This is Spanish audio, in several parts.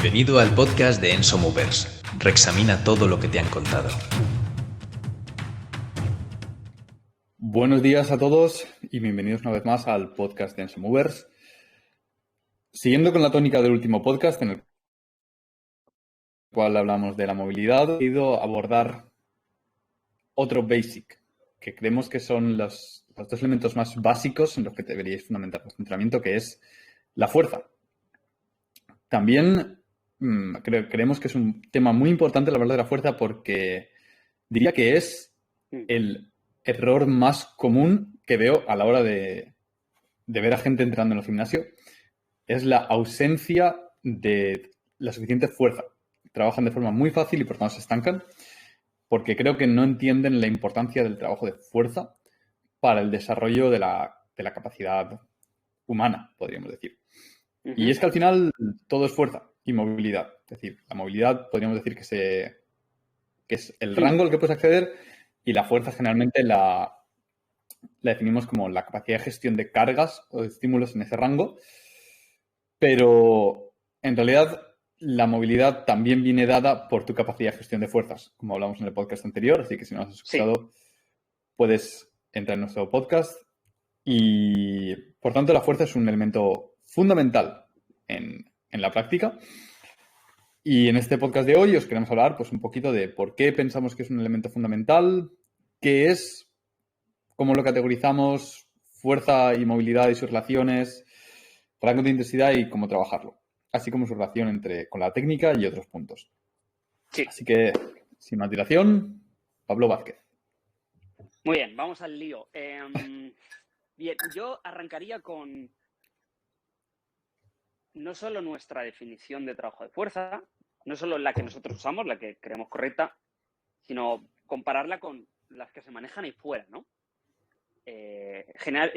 Bienvenido al podcast de Enso Movers. Reexamina todo lo que te han contado. Buenos días a todos y bienvenidos una vez más al podcast de Enso Movers. Siguiendo con la tónica del último podcast en el cual hablamos de la movilidad, he ido a abordar otro basic, que creemos que son los dos elementos más básicos en los que deberíais fundamentar vuestro entrenamiento, que es la fuerza. También creemos que es un tema muy importante el hablar de la fuerza porque diría que es el error más común que veo a la hora de ver a gente entrando en el gimnasio. Es la ausencia de la suficiente fuerza. Trabajan de forma muy fácil y por tanto se estancan porque creo que no entienden la importancia del trabajo de fuerza para el desarrollo de la capacidad humana, podríamos decir. Y es que al final todo es fuerza y movilidad. Es decir, la movilidad podríamos decir que es el rango al que puedes acceder y la fuerza generalmente la definimos como la capacidad de gestión de cargas o de estímulos en ese rango. Pero en realidad la movilidad también viene dada por tu capacidad de gestión de fuerzas, como hablamos en el podcast anterior. Así que si no has escuchado, puedes entrar en nuestro podcast. Y por tanto la fuerza es un elemento fundamental en la práctica. Y en este podcast de hoy os queremos hablar pues un poquito de por qué pensamos que es un elemento fundamental, qué es, cómo lo categorizamos, fuerza y movilidad y sus relaciones, rango de intensidad y cómo trabajarlo, así como su relación con la técnica y otros puntos. Sí. Así que, sin más dilación, Pablo Vázquez. Muy bien, vamos al lío. Bien, yo arrancaría con no solo nuestra definición de trabajo de fuerza, no solo la que nosotros usamos, la que creemos correcta, sino compararla con las que se manejan ahí fuera, ¿no?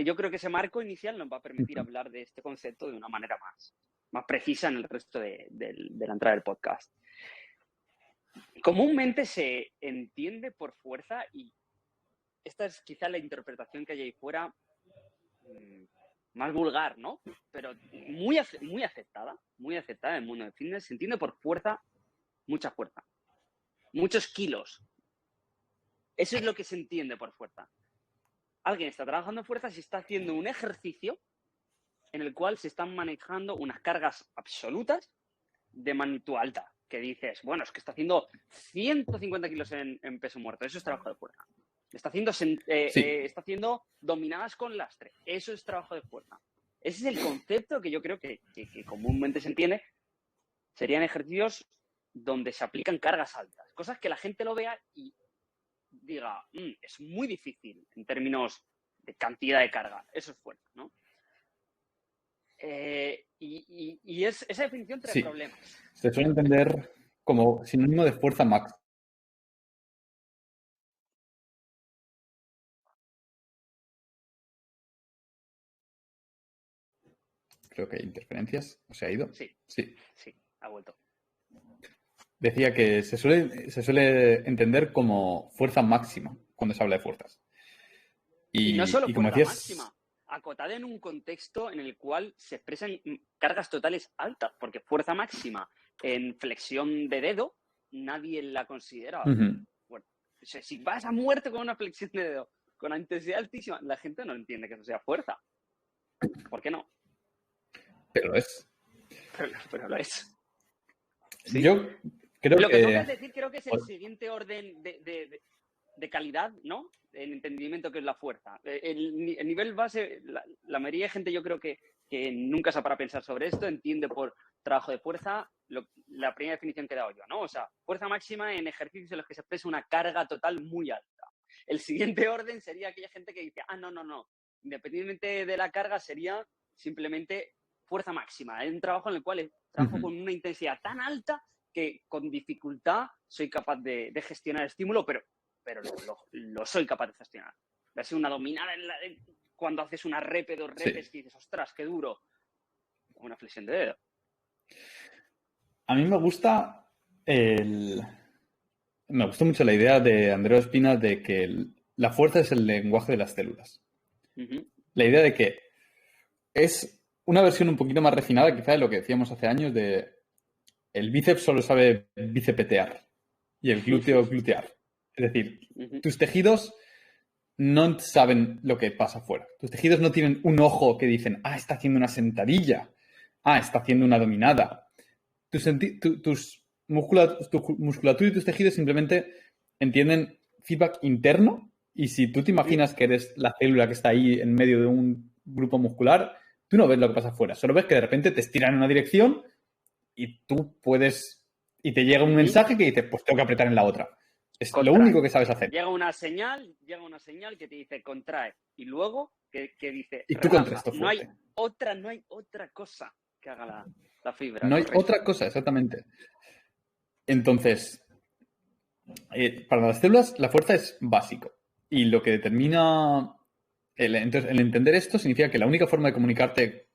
Yo creo que ese marco inicial nos va a permitir hablar de este concepto de una manera más precisa en el resto de la entrada del podcast. Comúnmente se entiende por fuerza, y esta es quizá la interpretación que hay ahí fuera más vulgar, ¿no? Pero muy aceptada en el mundo del fitness. Se entiende por fuerza, mucha fuerza, muchos kilos. Eso es lo que se entiende por fuerza. Alguien está trabajando en fuerza si está haciendo un ejercicio en el cual se están manejando unas cargas absolutas de magnitud alta, que dices, bueno, es que está haciendo 150 kilos en peso muerto. Eso es trabajo de fuerza. Está haciendo dominadas con lastre. Eso es trabajo de fuerza. Ese es el concepto que yo creo que comúnmente se entiende. Serían ejercicios donde se aplican cargas altas. Cosas que la gente lo vea y diga, es muy difícil en términos de cantidad de carga. Eso es fuerza, ¿no? Y esa definición trae problemas. Se suele entender como sinónimo de fuerza máxima. Creo que hay interferencias. ¿O se ha ido? Sí, ha vuelto. Decía que se suele entender como fuerza máxima cuando se habla de fuerzas. Y no solo como fuerza decías, máxima, acotada en un contexto en el cual se expresan cargas totales altas, porque fuerza máxima en flexión de dedo, nadie la considera. Bueno, o sea, si vas a muerte con una flexión de dedo con una intensidad altísima, la gente no entiende que eso sea fuerza. ¿Por qué no? Pero lo es. Pero lo es. ¿Sí? Yo creo Lo que que... toca decir, creo que es el siguiente orden de calidad, ¿no? El entendimiento que es la fuerza. El nivel base, la mayoría de gente yo creo que nunca se para pensar sobre esto, entiende por trabajo de fuerza la primera definición que he dado yo, ¿no? O sea, fuerza máxima en ejercicios en los que se expresa una carga total muy alta. El siguiente orden sería aquella gente que dice, no. Independientemente de la carga sería simplemente fuerza máxima. Es un trabajo en el cual trabajo con una intensidad tan alta que con dificultad soy capaz de gestionar el estímulo, pero lo soy capaz de gestionar. Ves una dominada cuando haces una repe, 2 repes, y dices, ostras, qué duro. Una flexión de dedo. A mí me gusta mucho la idea de Andreu Espina de que la fuerza es el lenguaje de las células. La idea de que es una versión un poquito más refinada quizá de lo que decíamos hace años de el bíceps solo sabe bícepetear y el glúteo glutear. Es decir, tus tejidos no saben lo que pasa afuera. Tus tejidos no tienen un ojo que dicen, está haciendo una sentadilla, está haciendo una dominada. Tu musculatura y tus tejidos simplemente entienden feedback interno, y si tú te imaginas que eres la célula que está ahí en medio de un grupo muscular, tú no ves lo que pasa afuera. Solo ves que de repente te estiran en una dirección y tú puedes... Y te llega un mensaje que dice, pues tengo que apretar en la otra. Es lo único que sabes hacer. Llega una señal que te dice contrae. Y luego que dice y tú contraes esto no fuerte. No hay otra cosa que haga la fibra. No hay otra cosa, exactamente. Entonces, para las células la fuerza es básico. Y lo que determina... Entonces, el entender esto significa que la única forma de comunicarte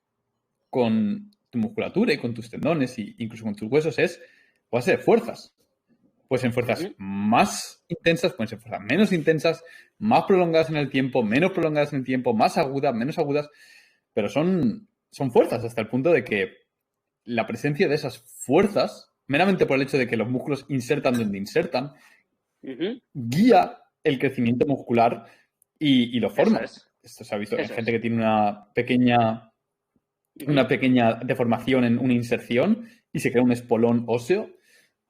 con tu musculatura y con tus tendones e incluso con tus huesos es a base de fuerzas. Pueden ser fuerzas más intensas, pueden ser fuerzas menos intensas, más prolongadas en el tiempo, menos prolongadas en el tiempo, más agudas, menos agudas, pero son fuerzas hasta el punto de que la presencia de esas fuerzas, meramente por el hecho de que los músculos insertan donde insertan, guía el crecimiento muscular y lo forma. Esto se ha visto en gente que tiene una pequeña deformación en una inserción y se crea un espolón óseo,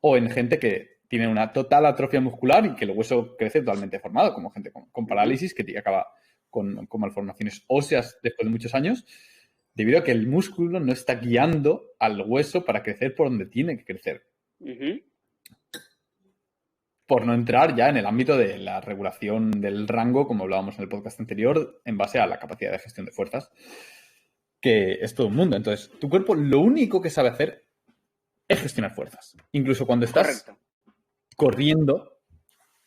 o en gente que tiene una total atrofia muscular y que el hueso crece totalmente deformado, como gente con parálisis que acaba con malformaciones óseas después de muchos años, debido a que el músculo no está guiando al hueso para crecer por donde tiene que crecer. Por no entrar ya en el ámbito de la regulación del rango, como hablábamos en el podcast anterior, en base a la capacidad de gestión de fuerzas, que es todo un mundo. Entonces, tu cuerpo lo único que sabe hacer es gestionar fuerzas. Incluso cuando estás corriendo,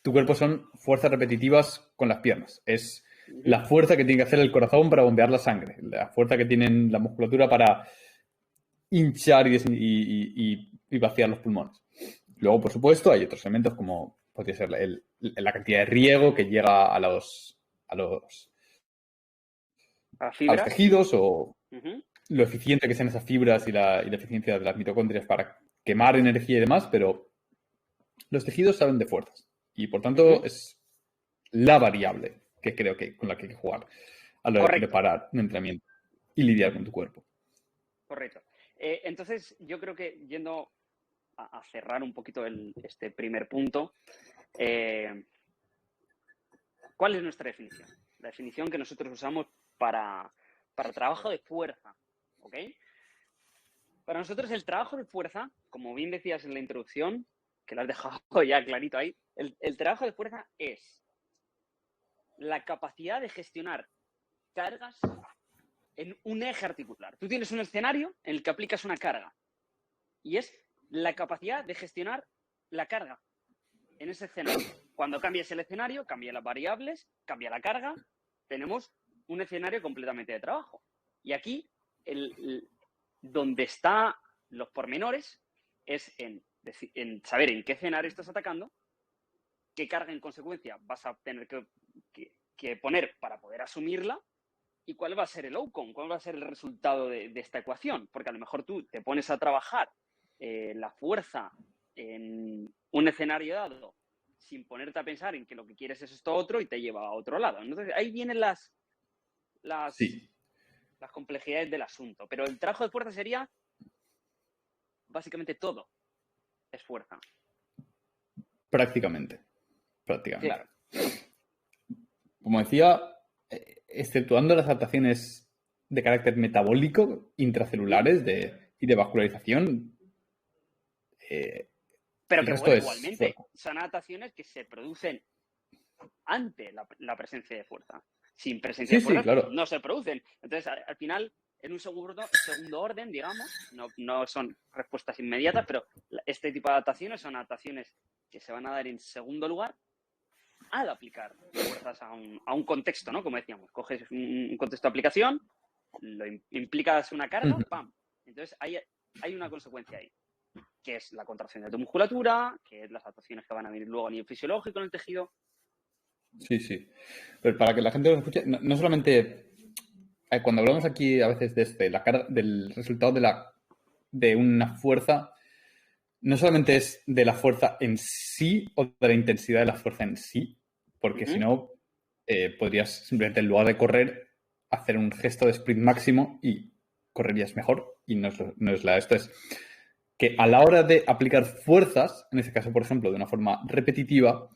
tu cuerpo son fuerzas repetitivas con las piernas. Es la fuerza que tiene que hacer el corazón para bombear la sangre, la fuerza que tienen la musculatura para hinchar y vaciar los pulmones. Luego, por supuesto, hay otros elementos como podría ser la cantidad de riego que llega a los tejidos, o lo eficiente que sean esas fibras y la eficiencia de las mitocondrias para quemar energía y demás, pero los tejidos saben de fuerzas y, por tanto, es la variable que creo que con la que hay que jugar a la hora de preparar un entrenamiento y lidiar con tu cuerpo. Correcto. Entonces, yo creo que yendo a cerrar un poquito este primer punto, ¿cuál es nuestra definición? La definición que nosotros usamos para trabajo de fuerza, ¿ok? Para nosotros el trabajo de fuerza, como bien decías en la introducción, que lo has dejado ya clarito ahí, el trabajo de fuerza es la capacidad de gestionar cargas en un eje articular. Tú tienes un escenario en el que aplicas una carga y es la capacidad de gestionar la carga en ese escenario. Cuando cambias el escenario, cambia las variables, cambia la carga, tenemos un escenario completamente de trabajo. Y aquí, donde están los pormenores, es en saber en qué escenario estás atacando, qué carga en consecuencia vas a tener que poner para poder asumirla y cuál va a ser el outcome, cuál va a ser el resultado de esta ecuación. Porque a lo mejor tú te pones a trabajar la fuerza en un escenario dado sin ponerte a pensar en que lo que quieres es esto otro y te lleva a otro lado. Entonces, ahí vienen las complejidades del asunto. Pero el trabajo de fuerza sería básicamente todo. Es fuerza. Prácticamente. Claro. Como decía, exceptuando las adaptaciones de carácter metabólico, intracelulares y de vascularización, pero que bueno, igualmente son adaptaciones que se producen ante la presencia de fuerza. Sin presencia de fuerza claro, no se producen. Entonces, al final, en un segundo orden, digamos, no son respuestas inmediatas, pero este tipo de adaptaciones son adaptaciones que se van a dar en segundo lugar al aplicar fuerzas a un contexto, ¿no? Como decíamos, coges un contexto de aplicación, lo implicas una carga, ¡pam! Entonces, hay una consecuencia ahí, que es la contracción de tu musculatura, que es las adaptaciones que van a venir luego a nivel fisiológico en el tejido. Sí. Pero para que la gente lo escuche, no solamente cuando hablamos aquí a veces del resultado de una fuerza, no solamente es de la fuerza en sí o de la intensidad de la fuerza en sí, porque si no, podrías simplemente en lugar de correr, hacer un gesto de sprint máximo y correrías mejor. Y no es esto es que a la hora de aplicar fuerzas, en este caso, por ejemplo, de una forma repetitiva,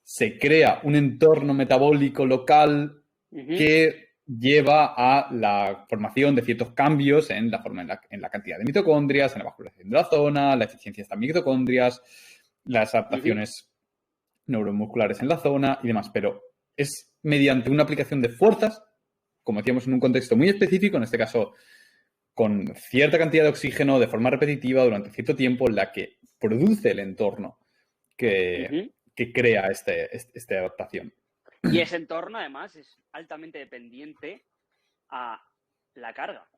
se crea un entorno metabólico local que lleva a la formación de ciertos cambios en la forma en la cantidad de mitocondrias, en la vascularización de la zona, la eficiencia de estas mitocondrias, las adaptaciones neuromusculares en la zona y demás. Pero es mediante una aplicación de fuerzas, como decíamos, en un contexto muy específico, en este caso con cierta cantidad de oxígeno de forma repetitiva durante cierto tiempo, la que produce el entorno que crea esta adaptación. Y ese entorno, además, es altamente dependiente a la carga.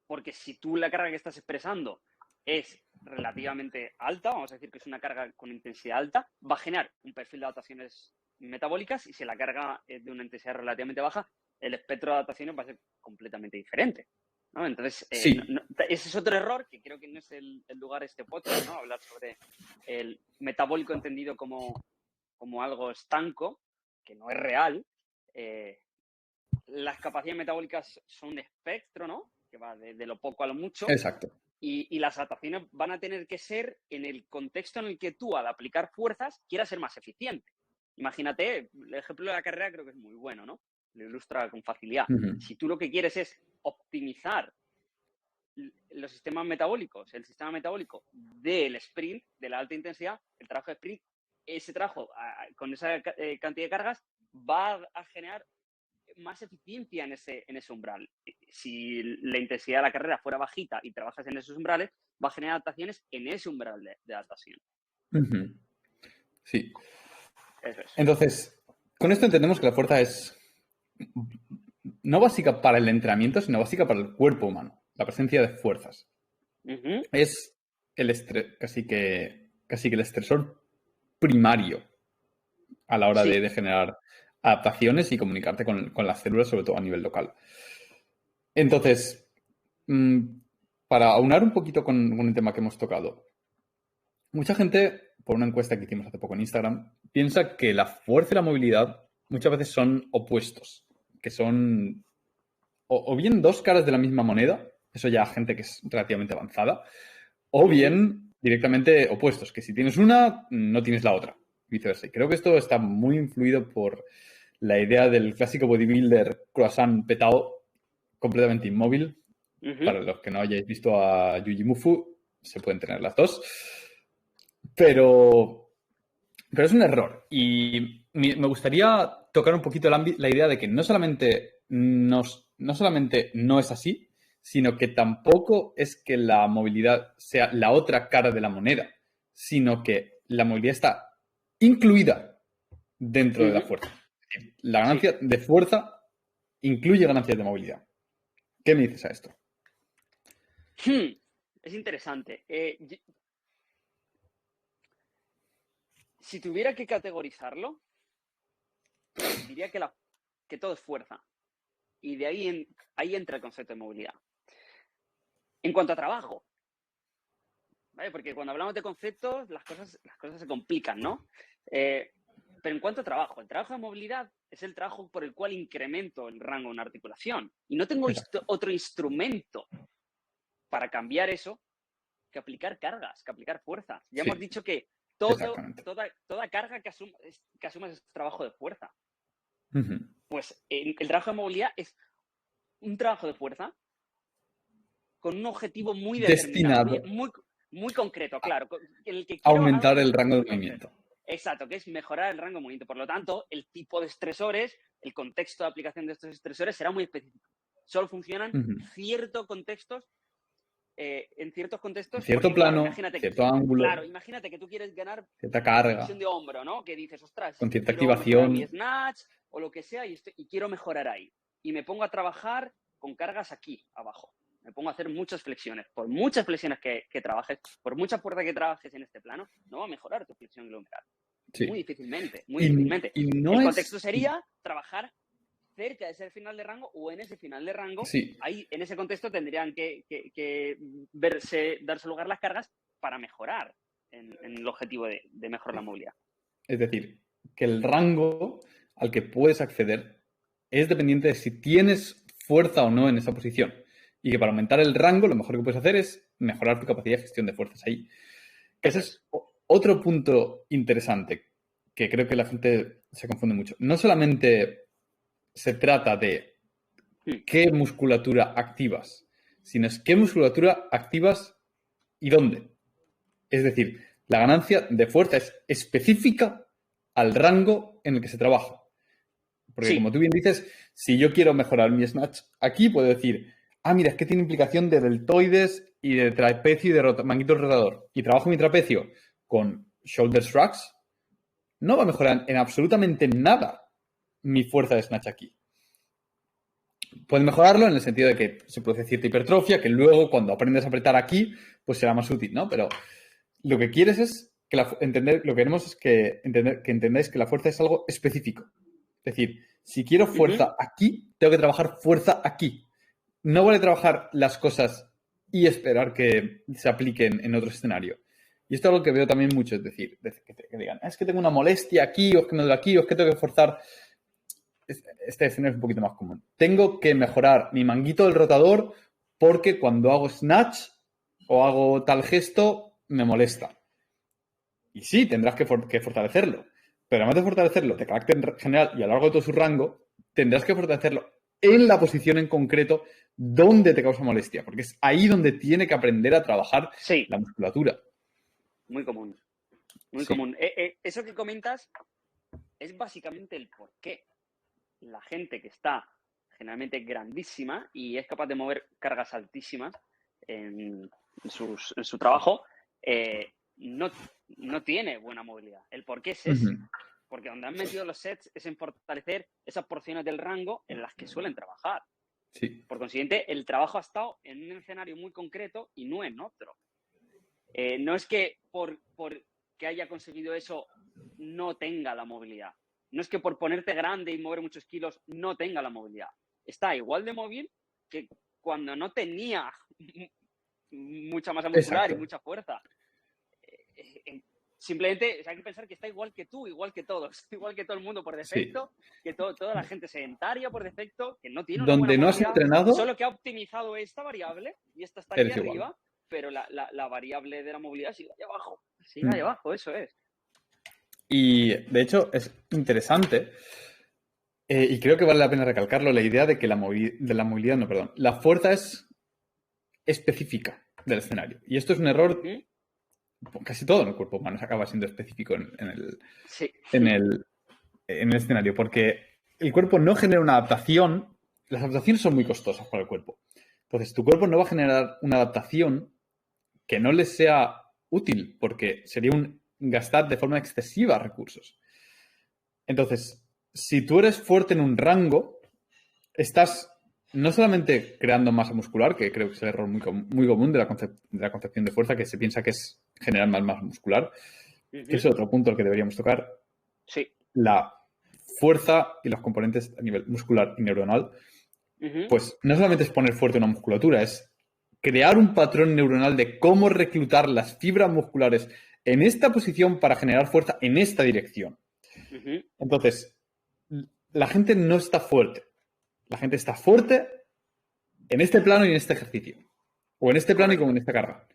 Porque si tú la carga que estás expresando es relativamente alta, vamos a decir que es una carga con intensidad alta, va a generar un perfil de adaptaciones metabólicas, y si la carga es de una intensidad relativamente baja, el espectro de adaptaciones va a ser completamente diferente, ¿no? Entonces, Sí. ese es otro error, que creo que no es el lugar de este podcast, ¿no? Hablar sobre el metabólico entendido como algo estanco, que no es real. Las capacidades metabólicas son un espectro, ¿no? Que va de lo poco a lo mucho. Exacto. Y las adaptaciones van a tener que ser en el contexto en el que tú, al aplicar fuerzas, quieras ser más eficiente. Imagínate, el ejemplo de la carrera creo que es muy bueno, ¿no? Lo ilustra con facilidad. Si tú lo que quieres es optimizar los sistemas metabólicos, el sistema metabólico del sprint, de la alta intensidad, el trabajo de sprint, ese trabajo con esa cantidad de cargas va a generar más eficiencia en ese umbral. Si la intensidad de la carrera fuera bajita y trabajas en esos umbrales, va a generar adaptaciones en ese umbral de adaptación. Sí. Eso es. Entonces, con esto entendemos que la fuerza es no básica para el entrenamiento, sino básica para el cuerpo humano. La presencia de fuerzas. Es casi que el estresor primario a la hora de generar adaptaciones y comunicarte con las células, sobre todo a nivel local. Entonces, para aunar un poquito con el tema que hemos tocado, mucha gente, por una encuesta que hicimos hace poco en Instagram, piensa que la fuerza y la movilidad muchas veces son opuestos, que son o bien dos caras de la misma moneda, eso ya gente que es relativamente avanzada, o bien directamente opuestos, que si tienes una, no tienes la otra, viceversa. Y creo que esto está muy influido por la idea del clásico bodybuilder croissant petado, completamente inmóvil. Para los que no hayáis visto a Yuji Mufu, se pueden tener las dos. Pero es un error. Y me gustaría tocar un poquito la idea de que no solamente no es así, sino que tampoco es que la movilidad sea la otra cara de la moneda, sino que la movilidad está incluida dentro de la fuerza. La ganancia de fuerza incluye ganancias de movilidad. ¿Qué me dices a esto? Es interesante. Si tuviera que categorizarlo, diría que todo es fuerza. Y de ahí entra el concepto de movilidad. En cuanto a trabajo, ¿vale? Porque cuando hablamos de conceptos, las cosas se complican, ¿no? Pero en cuanto a trabajo, el trabajo de movilidad es el trabajo por el cual incremento el rango de una articulación. Y no tengo otro instrumento para cambiar eso que aplicar cargas, que aplicar fuerzas. Ya hemos dicho que toda carga que asumas es trabajo de fuerza. Pues el trabajo de movilidad es un trabajo de fuerza con un objetivo muy determinado, muy concreto, claro. En el que quiero aumentar el rango de movimiento. Exacto, que es mejorar el rango de movimiento. Por lo tanto, el tipo de estresores, el contexto de aplicación de estos estresores será muy específico. Solo funcionan ciertos contextos. En ciertos contextos, cierto porque, plano, imagínate, cierto ángulo. Claro, imagínate que tú quieres ganar cierta carga, flexión de hombro, ¿no? Que dices, ostras, con cierta activación, mi snatch o lo que sea y quiero mejorar ahí. Y me pongo a trabajar con cargas aquí abajo. Me pongo a hacer muchas flexiones. Por muchas flexiones que trabajes, por mucha fuerza que trabajes en este plano, no va a mejorar tu flexión glomerular. Sí. Muy difícilmente. Y no el contexto sería trabajar cerca de ese final de rango o en ese final de rango. Ahí, en ese contexto tendrían que darse lugar las cargas para mejorar en el objetivo de mejorar la movilidad. Es decir, que el rango al que puedes acceder es dependiente de si tienes fuerza o no en esa posición. Y que para aumentar el rango, lo mejor que puedes hacer es mejorar tu capacidad de gestión de fuerzas ahí. Ese es otro punto interesante que creo que la gente se confunde mucho. No solamente se trata de qué musculatura activas, sino es qué musculatura activas y dónde. Es decir, la ganancia de fuerza es específica al rango en el que se trabaja. Porque como tú bien dices, si yo quiero mejorar mi snatch aquí, puedo decir, mira, es que tiene implicación de deltoides y de trapecio y de manguito rotador. Y trabajo mi trapecio con shoulder shrugs, no va a mejorar en absolutamente nada mi fuerza de snatch aquí. Puedes mejorarlo en el sentido de que se produce cierta hipertrofia, que luego cuando aprendes a apretar aquí, pues será más útil, ¿no? Pero lo que quieres es que lo que queremos es que entendáis que la fuerza es algo específico. Es decir, si quiero fuerza aquí, tengo que trabajar fuerza aquí. No vale trabajar las cosas y esperar que se apliquen en otro escenario. Y esto es algo que veo también mucho, es decir, que digan, es que tengo una molestia aquí, o es que me duele aquí, o es que tengo que forzar. Este escenario es un poquito más común. Tengo que mejorar mi manguito del rotador porque cuando hago snatch o hago tal gesto, me molesta. Y sí, tendrás que fortalecerlo. Pero además de fortalecerlo de carácter general y a lo largo de todo su rango, tendrás que fortalecerlo en la posición en concreto donde te causa molestia. Porque es ahí donde tiene que aprender a trabajar la musculatura. Muy común. Muy común. Eso que comentas es básicamente el por qué la gente que está generalmente grandísima y es capaz de mover cargas altísimas en su trabajo, no tiene buena movilidad. El por qué es ese. Porque donde han metido los sets es en fortalecer esas porciones del rango en las que suelen trabajar. Sí. Por consiguiente, el trabajo ha estado en un escenario muy concreto y no en otro. No es que por que haya conseguido eso no tenga la movilidad. No es que por ponerte grande y mover muchos kilos no tenga la movilidad. Está igual de móvil que cuando no tenía mucha masa muscular y mucha fuerza. Simplemente hay que pensar que está igual que tú, igual que todos, igual que todo el mundo por defecto, que toda la gente sedentaria por defecto, que no tiene una buena donde no has entrenado, solo que ha optimizado esta variable y esta está aquí arriba, igual. Pero la variable de la movilidad sigue ahí abajo. Sigue ahí abajo, eso es. Y de hecho es interesante, y creo que vale la pena recalcarlo, la idea de que la fuerza es específica del escenario. Y esto es un error. Casi todo en el cuerpo humano acaba siendo específico en el escenario, porque el cuerpo no genera una adaptación. Las adaptaciones son muy costosas para el cuerpo. Entonces, tu cuerpo no va a generar una adaptación que no le sea útil, porque sería un gastar de forma excesiva recursos. Entonces, si tú eres fuerte en un rango, estás no solamente creando masa muscular, que creo que es el error muy común de la concepción de fuerza, que se piensa que es generar más masa muscular, que es otro punto al que deberíamos tocar. Sí. La fuerza y los componentes a nivel muscular y neuronal, pues no solamente es poner fuerte una musculatura, es crear un patrón neuronal de cómo reclutar las fibras musculares en esta posición para generar fuerza en esta dirección. Entonces, la gente no está fuerte. La gente está fuerte en este plano y en este ejercicio. O en este plano y como en esta carga.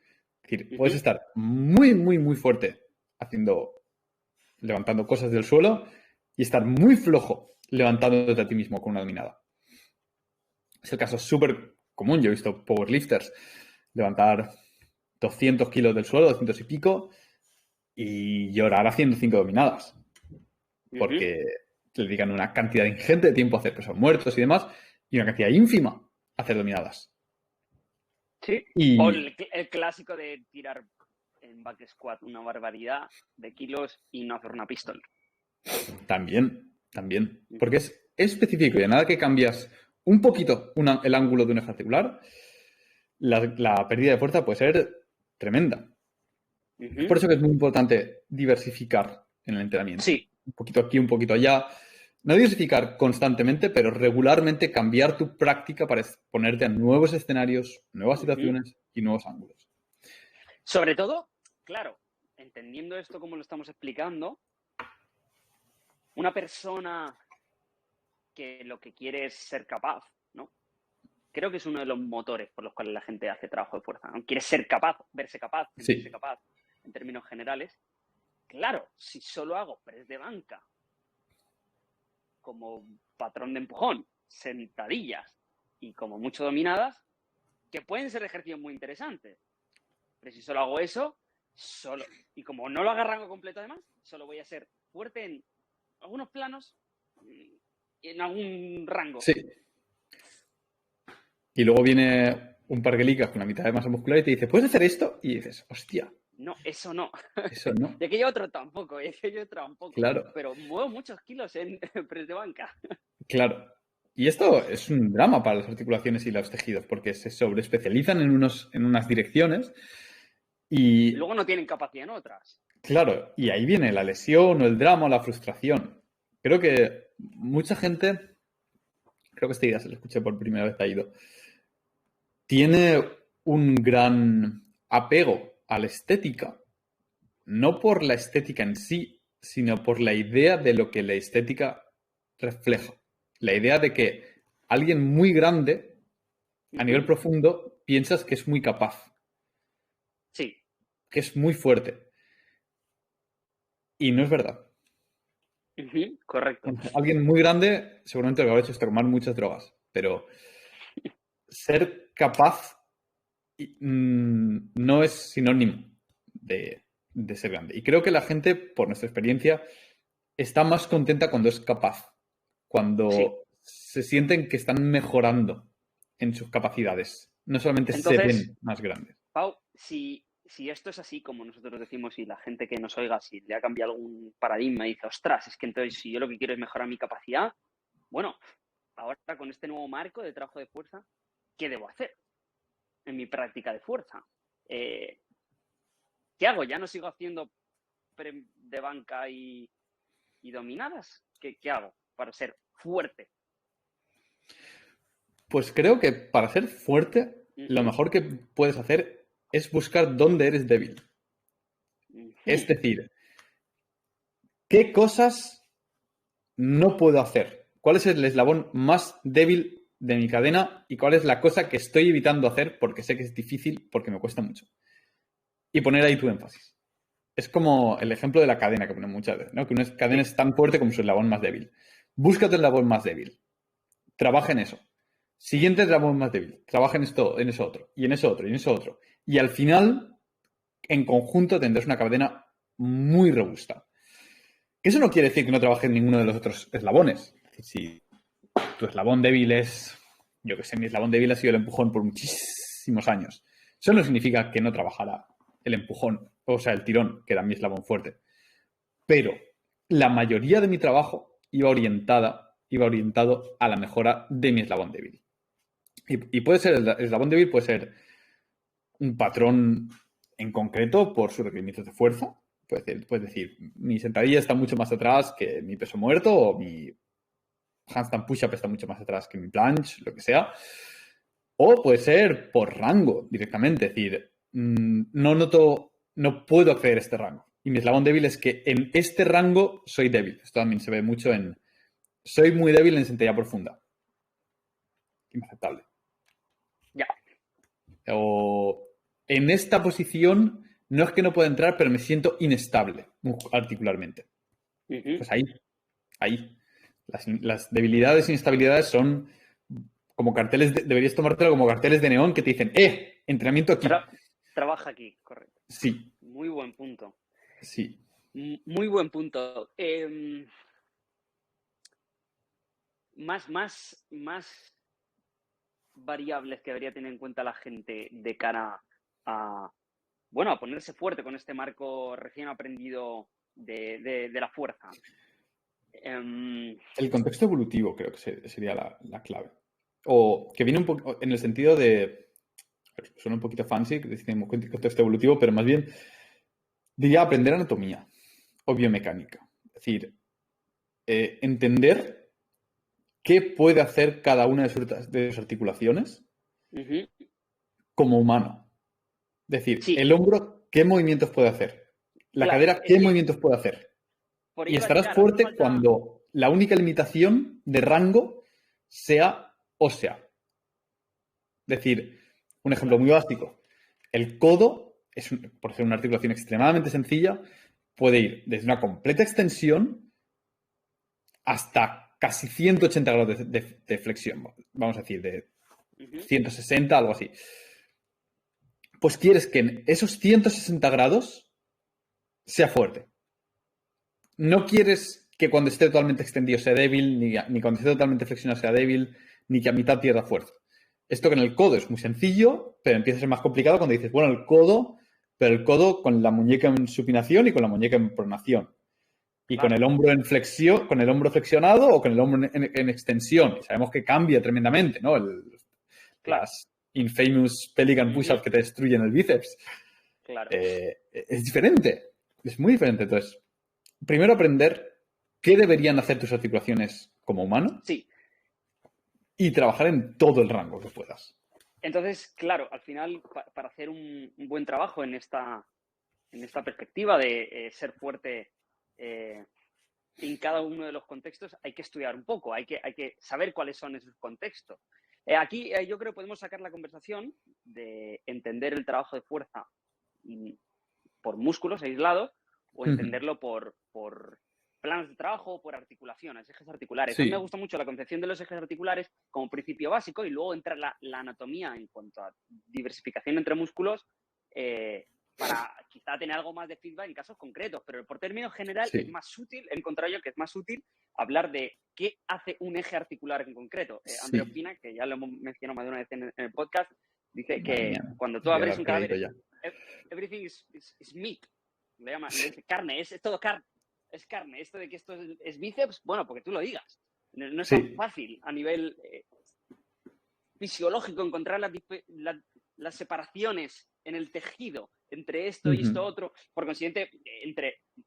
Es decir, puedes estar muy, muy, muy fuerte levantando cosas del suelo y estar muy flojo levantándote a ti mismo con una dominada. Es el caso súper común. Yo he visto powerlifters levantar 200 kilos del suelo, 200 y pico, y llorar haciendo 5 dominadas. Porque le dedican una cantidad ingente de tiempo a hacer pesos muertos y demás, y una cantidad ínfima a hacer dominadas. Sí. O el clásico de tirar en back squat una barbaridad de kilos y no hacer una pistol. También. Porque es específico y a nada que cambias un poquito el ángulo de un eje articular, la pérdida de fuerza puede ser tremenda. Es por eso que es muy importante diversificar en el entrenamiento. Sí. Un poquito aquí, un poquito allá. No diversificar constantemente, pero regularmente cambiar tu práctica para exponerte a nuevos escenarios, nuevas situaciones y nuevos ángulos. Sobre todo, claro, entendiendo esto como lo estamos explicando, una persona que lo que quiere es ser capaz, ¿no? Creo que es uno de los motores por los cuales la gente hace trabajo de fuerza, ¿no? Quiere ser capaz, verse capaz, sentirse Sí. capaz, en términos generales. Claro, si solo hago press de banca como patrón de empujón, sentadillas y como mucho dominadas, que pueden ser ejercicios muy interesantes. Pero si solo hago eso, y como no lo haga rango completo además, solo voy a ser fuerte en algunos planos y en algún rango. Sí. Y luego viene un parguelicas con la mitad de masa muscular y te dice, ¿puedes hacer esto? Y dices, hostia, No, eso no. eso no. Y aquello otro tampoco, Claro, Pero muevo muchos kilos en press de banca. claro. Y esto es un drama para las articulaciones y los tejidos, porque se sobreespecializan en unas direcciones y, Luego no tienen capacidad en otras. claro, y ahí viene la lesión o el drama o la frustración. Creo que mucha gente, creo que esta idea se la escuché por primera vez a Ido, tiene un gran apego a la estética, no por la estética en sí, sino por la idea de lo que la estética refleja. La idea de que alguien muy grande, a nivel profundo, piensas que es muy capaz, Sí. que es muy fuerte. Y no es verdad. Correcto. Alguien muy grande seguramente lo que ha hecho es tomar muchas drogas, pero ser capaz no es sinónimo de ser grande. Y creo que la gente, por nuestra experiencia, está más contenta cuando es capaz, cuando Sí. se sienten que están mejorando en sus capacidades. No solamente se Entonces, ven más grandes. Pau, si esto es así como nosotros decimos y la gente que nos oiga, si le ha cambiado algún paradigma y dice, ostras, es que entonces si yo lo que quiero es mejorar mi capacidad, bueno, ahora con este nuevo marco de trabajo de fuerza, ¿qué debo hacer en mi práctica de fuerza? ¿Qué hago? ¿Ya no sigo haciendo de banca y dominadas? ¿Qué hago para ser fuerte? Pues creo que para ser fuerte, lo mejor que puedes hacer es buscar dónde eres débil. Es decir, ¿qué cosas no puedo hacer? ¿Cuál es el eslabón más débil de mi cadena y cuál es la cosa que estoy evitando hacer porque sé que es difícil, porque me cuesta mucho? Y poner ahí tu énfasis. Es como el ejemplo de la cadena que ponen muchas veces, ¿no? Que una cadena es tan fuerte como su eslabón más débil. Búscate el eslabón más débil. Trabaja en eso. Siguiente eslabón más débil. Trabaja en esto, en eso otro, y en eso otro, y en eso otro. Y al final, en conjunto, tendrás una cadena muy robusta. Que eso no quiere decir que no trabajes en ninguno de los otros eslabones. Si tu eslabón débil es, yo que sé, mi eslabón débil ha sido el empujón por muchísimos años. Eso no significa que no trabajara el empujón, o sea, el tirón, que era mi eslabón fuerte. Pero la mayoría de mi trabajo iba orientado a la mejora de mi eslabón débil. Y puede ser, el eslabón débil puede ser un patrón en concreto por sus requerimientos de fuerza. Puedes decir, mi sentadilla está mucho más atrás que mi peso muerto, o mi handstand push-up está mucho más atrás que mi planche, lo que sea. O puede ser por rango directamente, es decir, no puedo acceder a este rango. Y mi eslabón débil es que en este rango soy débil. Esto también se ve mucho soy muy débil en sentadilla profunda. Inaceptable. Ya. O en esta posición no es que no pueda entrar, pero me siento inestable articularmente. Pues ahí. Las debilidades e inestabilidades son como carteles, deberías tomártelo como carteles de neón que te dicen, entrenamiento aquí. Trabaja aquí, correcto. Sí. Muy buen punto. Sí. Muy buen punto. Más variables que debería tener en cuenta la gente de cara a ponerse fuerte con este marco recién aprendido de la fuerza. El contexto evolutivo creo que sería la clave. O que viene un poco en el sentido de, suena un poquito fancy, que decimos contexto evolutivo, pero más bien diría aprender anatomía o biomecánica. Es decir, entender qué puede hacer cada una de sus articulaciones como humano. Es decir, Sí. el hombro ¿qué movimientos puede hacer? La Claro, cadera, ¿qué movimientos puede hacer? por Y ello iba a decir, estarás claro, hace fuerte falta... cuando la única limitación de rango sea ósea. Es decir, un ejemplo muy básico. El codo, por ser una articulación extremadamente sencilla, puede ir desde una completa extensión hasta casi 180 grados de flexión. Vamos a decir, de Ujú. 160, algo así. Pues quieres que en esos 160 grados sea fuerte. No quieres que cuando esté totalmente extendido sea débil, ni cuando esté totalmente flexionado sea débil, ni que a mitad pierda fuerza. Esto que en el codo es muy sencillo, pero empieza a ser más complicado cuando dices, bueno, el codo, pero el codo con la muñeca en supinación y con la muñeca en pronación. Y Claro. con el hombro en flexión, con el hombro flexionado o con el hombro en extensión. Y sabemos que cambia tremendamente, ¿no? Claro. Las infamous pelican push-ups que te destruyen el bíceps. Claro. Es diferente. Es muy diferente. Entonces, primero aprender qué deberían hacer tus articulaciones como humano Sí. y trabajar en todo el rango que puedas. Entonces, claro, al final, para hacer un buen trabajo en esta perspectiva de ser fuerte en cada uno de los contextos, hay que estudiar un poco, hay que saber cuáles son esos contextos. Aquí yo creo que podemos sacar la conversación de entender el trabajo de fuerza por músculos aislados o entenderlo por planos de trabajo o por articulaciones, ejes articulares. A mí me Sí. gusta mucho la concepción de los ejes articulares como principio básico y luego entra la anatomía en cuanto a diversificación entre músculos para quizá tener algo más de feedback en casos concretos, pero por término general Sí. es más útil, he encontrado yo que es más útil hablar de qué hace un eje articular en concreto. André Sí. Ospina, que ya lo hemos mencionado más de una vez en el podcast, dice Madre que mía, cuando tú voy a abres dar un crédito cadáver, ya. everything is meat, le dice carne, es todo carne, es carne. Esto de que esto es bíceps, bueno, porque tú lo digas. No es tan Sí. fácil a nivel fisiológico encontrar las separaciones en el tejido entre esto y esto otro. Por consiguiente,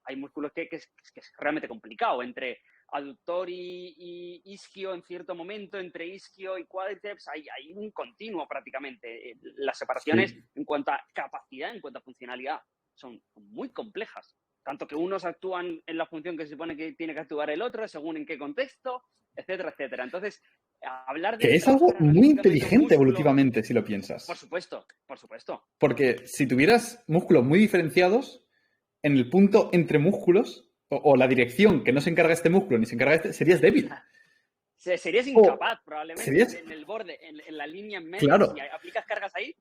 hay músculos que es realmente complicado. Entre aductor y isquio en cierto momento, entre isquio y cuádriceps, hay un continuo prácticamente. Las separaciones Sí. en cuanto a capacidad, en cuanto a funcionalidad, son muy complejas. Tanto que unos actúan en la función que se supone que tiene que actuar el otro, según en qué contexto, etcétera, etcétera. Entonces, hablar Que de es algo trabajar muy armónicamente un inteligente músculo, evolutivamente, si lo por piensas. supuesto, por supuesto. Porque si tuvieras músculos muy diferenciados, en el punto entre músculos, o la dirección que no se encarga este músculo ni se encarga este, serías débil. Serías O incapaz, probablemente, serías, en el borde, en la línea en medio, si claro. aplicas cargas ahí,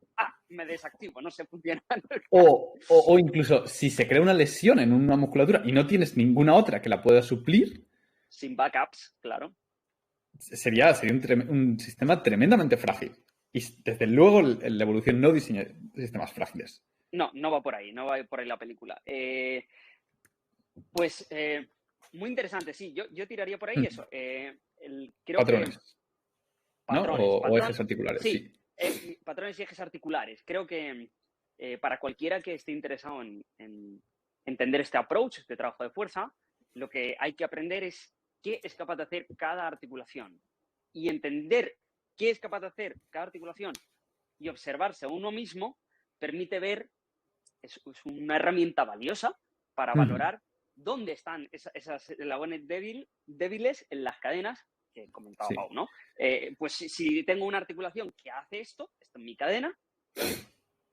me desactivo, no se funciona. O incluso si se crea una lesión en una musculatura y no tienes ninguna otra que la pueda suplir, Sin backups, claro. sería un sistema tremendamente frágil. Y desde luego la evolución no diseña sistemas frágiles. No va por ahí, no va por ahí la película. Pues muy interesante, sí, yo tiraría por ahí eso. Creo que Patrones, ¿no? patrones, O ejes articulares, sí, sí. patrones y ejes articulares. Creo que para cualquiera que esté interesado en entender este approach de trabajo de fuerza, lo que hay que aprender es qué es capaz de hacer cada articulación. Y entender qué es capaz de hacer cada articulación y observarse a uno mismo permite ver, es una herramienta valiosa para valorar dónde están esas eslabones débiles en las cadenas que comentaba Sí. Pau, ¿no? Pues si tengo una articulación que hace esto en mi cadena,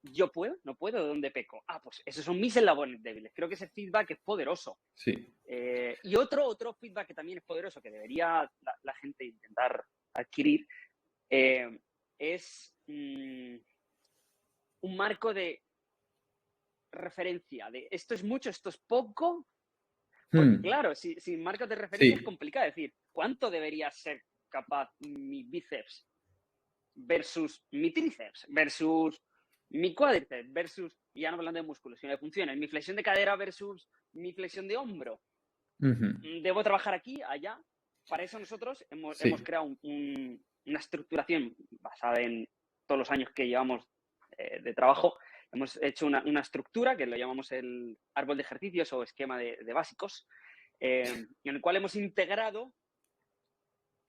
yo puedo, no puedo, ¿de dónde peco? Pues esos son mis eslabones débiles. Creo que ese feedback es poderoso. Sí. Y otro feedback que también es poderoso, que debería la gente intentar adquirir, es un marco de referencia, de esto es mucho, esto es poco, porque claro, sin marcos de referencia es Sí. complicado decir, ¿cuánto debería ser capaz mi bíceps versus mi tríceps, versus mi cuádriceps, versus, y ya no hablando de músculos, sino de funciones, mi flexión de cadera versus mi flexión de hombro? ¿Debo trabajar aquí, allá? Para eso nosotros hemos creado una estructuración basada en todos los años que llevamos de trabajo. Hemos hecho una estructura que lo llamamos el árbol de ejercicios o esquema de básicos, en el cual hemos integrado,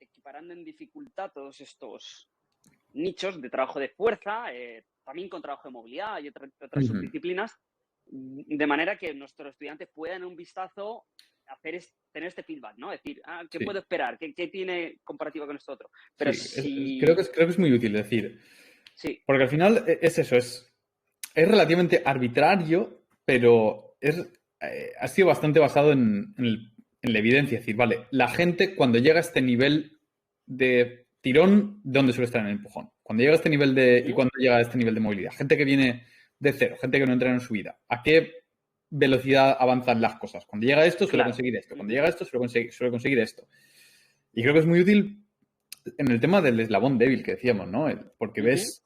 equiparando en dificultad todos estos nichos de trabajo de fuerza, también con trabajo de movilidad y otras subdisciplinas, de manera que nuestros estudiantes puedan en un vistazo tener este feedback, ¿no? Decir, ¿qué Sí. puedo esperar? ¿Qué tiene comparativa con esto otro? Pero si... creo que es muy útil decir. Sí. Porque al final es eso, es relativamente arbitrario, pero ha sido bastante basado en la evidencia. Es decir, vale, la gente cuando llega a este nivel de tirón, ¿dónde suele estar en el empujón? Cuando llega a este nivel y cuando llega a este nivel de movilidad. Gente que viene de cero, gente que no entrena en su vida. ¿A qué velocidad avanzan las cosas? Cuando llega a esto, suele conseguir esto. Cuando llega a esto, suele conseguir esto. Y creo que es muy útil en el tema del eslabón débil que decíamos, ¿no? Porque ves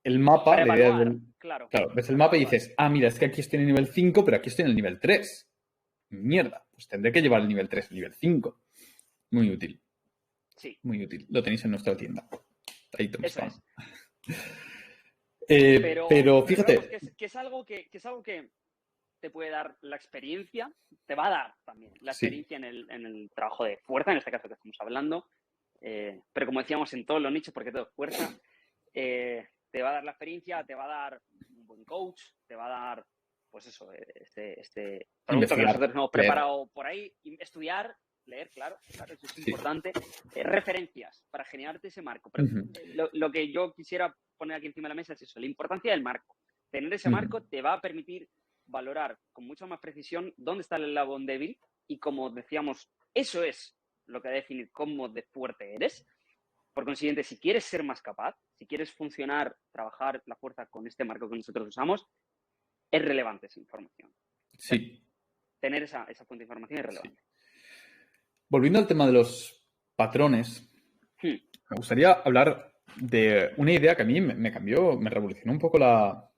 el mapa, para evaluar, claro, ves el mapa y dices, mira, es que aquí estoy en el nivel 5, pero aquí estoy en el nivel 3. Mierda, pues tendré que llevar el nivel 3 al nivel 5. Muy útil. Sí. Muy útil. Lo tenéis en nuestra tienda. Ahí te Eso es. pero fíjate. Vamos, que es algo que te puede dar la experiencia, te va a dar también la experiencia en el trabajo de fuerza, en este caso que estamos hablando. Pero como decíamos, en todos los nichos, porque todo es fuerza, te va a dar la experiencia, te va a dar un buen coach, te va a dar, pues eso, este producto que nosotros hemos preparado por ahí, estudiar, leer, claro, eso es importante. Referencias para generarte ese marco. Pero lo que yo quisiera poner aquí encima de la mesa es eso, la importancia del marco. Tener ese marco te va a permitir valorar con mucha más precisión dónde está el eslabón débil y, como decíamos, eso es lo que va a definir cómo de fuerte eres. Por consiguiente, si quieres ser más capaz, si quieres funcionar, trabajar la fuerza con este marco que nosotros usamos, es relevante esa información. Sí. Tener esa fuente de información es relevante. Sí. Volviendo al tema de los patrones, me gustaría hablar de una idea que a mí me cambió, me revolucionó un poco la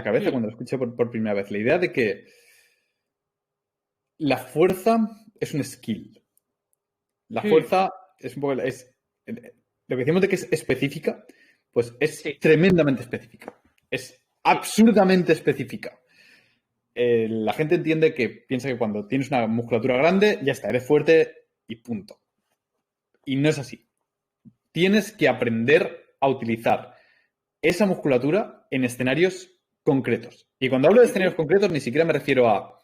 cabeza cuando lo escuché por primera vez. La idea de que la fuerza es un skill. La fuerza es un poco... lo que decimos de que es específica, pues es tremendamente específica. Es absurdamente específica. La gente piensa que cuando tienes una musculatura grande, ya está, eres fuerte y punto. Y no es así. Tienes que aprender a utilizar esa musculatura en escenarios concretos. Y cuando hablo de escenarios concretos, ni siquiera me refiero a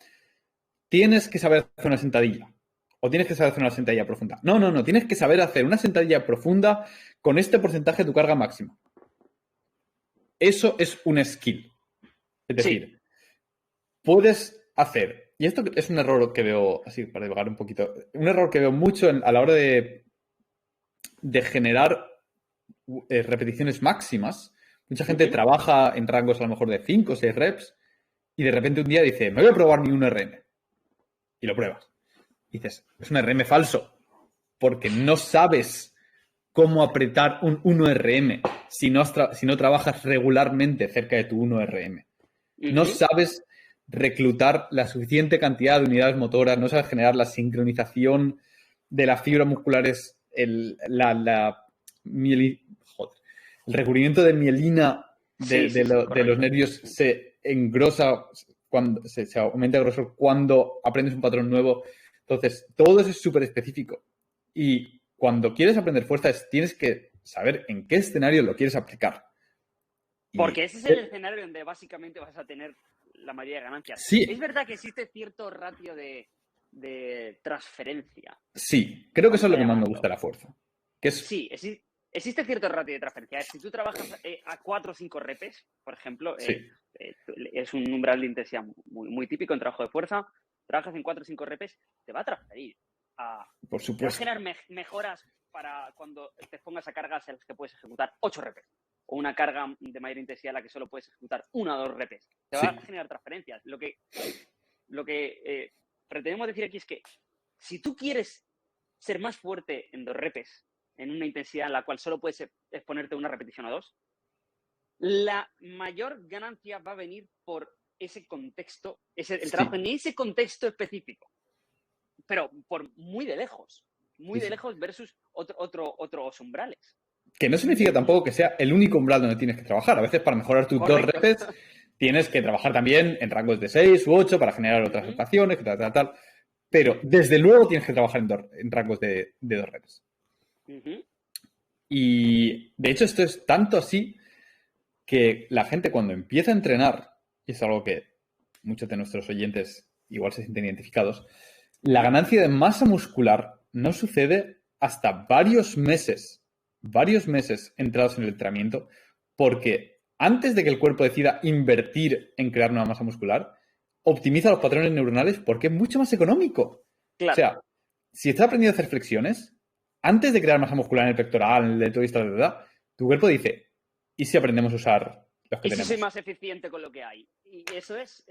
tienes que saber hacer una sentadilla o tienes que saber hacer una sentadilla profunda. No. Tienes que saber hacer una sentadilla profunda con este porcentaje de tu carga máxima. Eso es un skill. Es decir, puedes hacer, y esto es un error que veo, así para divagar un poquito, un error que veo mucho a la hora de generar repeticiones máximas. Mucha gente trabaja en rangos a lo mejor de 5 o 6 reps y de repente un día dice, me voy a probar mi 1RM. Y lo pruebas. Y dices, es un RM falso, porque no sabes cómo apretar un 1RM si no trabajas regularmente cerca de tu 1RM. No sabes reclutar la suficiente cantidad de unidades motoras, no sabes generar la sincronización de las fibras musculares, el recubrimiento de mielina de los nervios se engrosa, cuando se aumenta el grosor cuando aprendes un patrón nuevo. Entonces, todo eso es súper específico. Y cuando quieres aprender fuerza, tienes que saber en qué escenario lo quieres aplicar. Porque ese es el escenario donde básicamente vas a tener la mayoría de ganancias. Sí. Es verdad que existe cierto ratio de transferencia. Sí, creo que eso es lo que más me gusta de la fuerza. Sí, existe cierto ratio de transferencia. Si tú trabajas a 4 o 5 repes, por ejemplo, es un umbral de intensidad muy, muy típico en trabajo de fuerza, trabajas en 4 o 5 repes, te va a transferir. Por supuesto. Te va a generar mejoras para cuando te pongas a cargas en las que puedes ejecutar 8 repes. O una carga de mayor intensidad en la que solo puedes ejecutar 1 o 2 repes. Te va a generar transferencias. Lo que pretendemos decir aquí es que si tú quieres ser más fuerte en 2 repes, en una intensidad en la cual solo puedes exponerte una repetición o 2, la mayor ganancia va a venir por ese contexto, el trabajo en ese contexto específico. Pero por muy de lejos versus otros umbrales. Que no significa tampoco que sea el único umbral donde tienes que trabajar. A veces para mejorar tus 2 repes tienes que trabajar también en rangos de 6 u 8 para generar otras rotaciones, tal. Pero desde luego tienes que trabajar en rangos de 2 repes. Y de hecho esto es tanto así que la gente cuando empieza a entrenar, y es algo que muchos de nuestros oyentes igual se sienten identificados, la ganancia de masa muscular no sucede hasta varios meses entrados en el entrenamiento, porque antes de que el cuerpo decida invertir en crear nueva masa muscular, optimiza los patrones neuronales porque es mucho más económico. Claro. O sea, si estás aprendiendo a hacer flexiones, antes de crear masa muscular en el pectoral, en el deltoide, tu cuerpo dice, ¿y si aprendemos a usar los que ¿Y si tenemos? soy más eficiente con lo que hay? Y eso es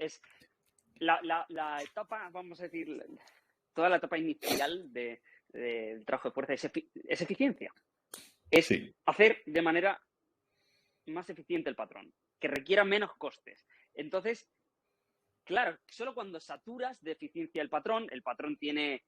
la etapa, vamos a decir, toda la etapa inicial del trabajo de fuerza es eficiencia. Es Sí. hacer de manera más eficiente el patrón, que requiera menos costes. Entonces, claro, solo cuando saturas de eficiencia el patrón tiene,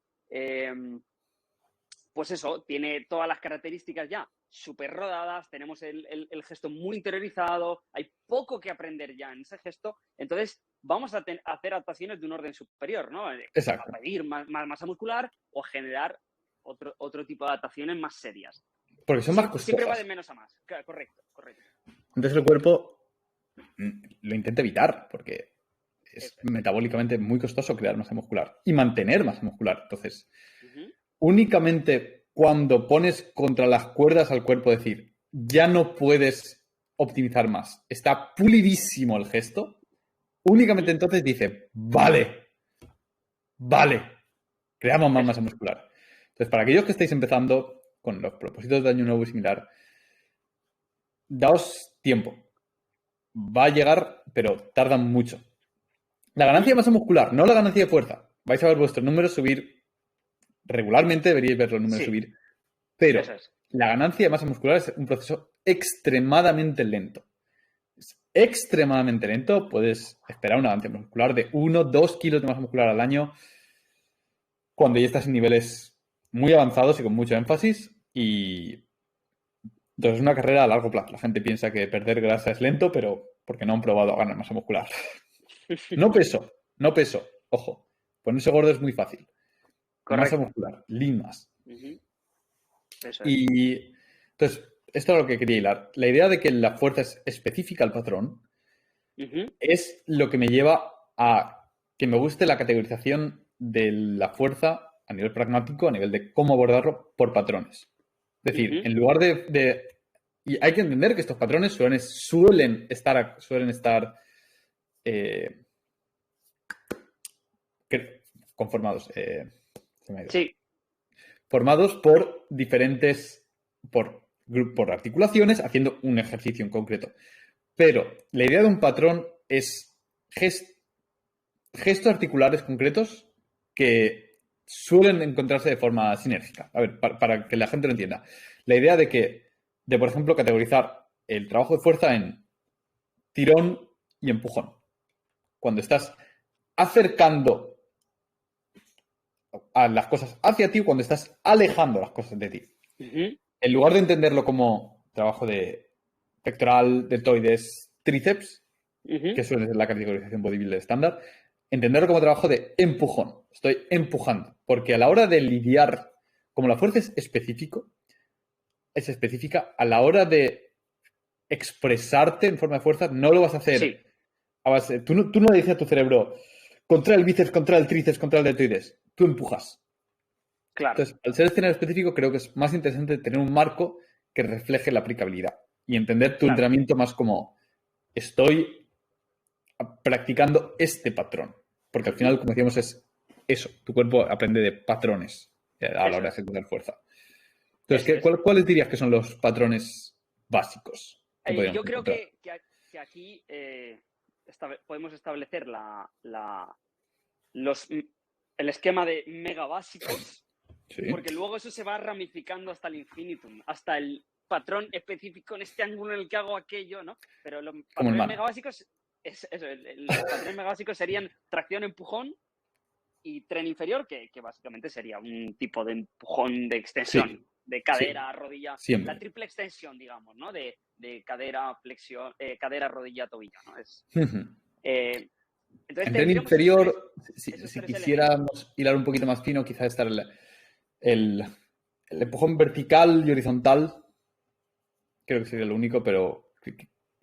pues eso, tiene todas las características ya súper rodadas, tenemos el gesto muy interiorizado, hay poco que aprender ya en ese gesto, entonces vamos a hacer adaptaciones de un orden superior, ¿no? Exacto. A pedir más masa muscular o generar otro tipo de adaptaciones más serias. Porque son más costosas. Siempre va de menos a más. Correcto. Entonces el cuerpo lo intenta evitar porque es metabólicamente muy costoso crear masa muscular y mantener masa muscular. Entonces, únicamente cuando pones contra las cuerdas al cuerpo decir, ya no puedes optimizar más, está pulidísimo el gesto, únicamente entonces dice, vale, creamos más masa muscular. Entonces, para aquellos que estáis empezando con los propósitos de año nuevo y similar, daos tiempo. Va a llegar, pero tardan mucho. La ganancia de masa muscular, no la ganancia de fuerza. Vais a ver vuestros números subir regularmente, deberíais ver los números subir. Pero la ganancia de masa muscular es un proceso extremadamente lento. Es extremadamente lento. Puedes esperar una ganancia muscular de 1-2 kilos de masa muscular al año cuando ya estás en niveles muy avanzados y con mucho énfasis. Y entonces es una carrera a largo plazo. La gente piensa que perder grasa es lento, pero porque no han probado a ganar masa muscular. No peso. Ojo, ponerse gordo es muy fácil. Correcto. Masa muscular, lean mass. Eso es. Y entonces, esto es lo que quería hilar. La idea de que la fuerza es específica al patrón es lo que me lleva a que me guste la categorización de la fuerza a nivel pragmático, a nivel de cómo abordarlo por patrones. Es decir, en lugar de... Y hay que entender que estos patrones suelen estar conformados. Sí. Formados por diferentes... por articulaciones haciendo un ejercicio en concreto. Pero la idea de un patrón es gestos articulares concretos que suelen encontrarse de forma sinérgica. A ver, para que la gente lo entienda. La idea de, por ejemplo, categorizar el trabajo de fuerza en tirón y empujón. Cuando estás acercando a las cosas hacia ti o cuando estás alejando las cosas de ti. En lugar de entenderlo como trabajo de pectoral, deltoides, tríceps, que suele ser la categorización bodybuilder estándar, entenderlo como trabajo de empujón. Estoy empujando. Porque a la hora de lidiar, como la fuerza es específica, a la hora de expresarte en forma de fuerza, no lo vas a hacer a base. Tú no le dices a tu cerebro contra el bíceps, contra el tríceps, contra el deltoides. Tú empujas. Claro. Entonces, al ser escenario específico, creo que es más interesante tener un marco que refleje la aplicabilidad y entender tu entrenamiento más como estoy practicando este patrón. Porque al final, como decíamos, es eso. Tu cuerpo aprende de patrones a la hora de ejecutar fuerza. Entonces, ¿cuáles dirías que son los patrones básicos? Yo creo que aquí podemos establecer el esquema de mega básicos, porque luego eso se va ramificando hasta el infinitum, hasta el patrón específico en este ángulo en el que hago aquello, ¿no? Pero los patrones mega básicos los patrones mega básicos serían tracción, empujón y tren inferior, que básicamente sería un tipo de empujón de extensión, de cadera, rodilla, siempre. la triple extensión, digamos, ¿no? De cadera, flexión, cadera, rodilla, tobillo, ¿no? Entonces, en tren inferior, si quisiéramos hilar un poquito más fino, quizás estar el empujón vertical y horizontal, creo que sería lo único, pero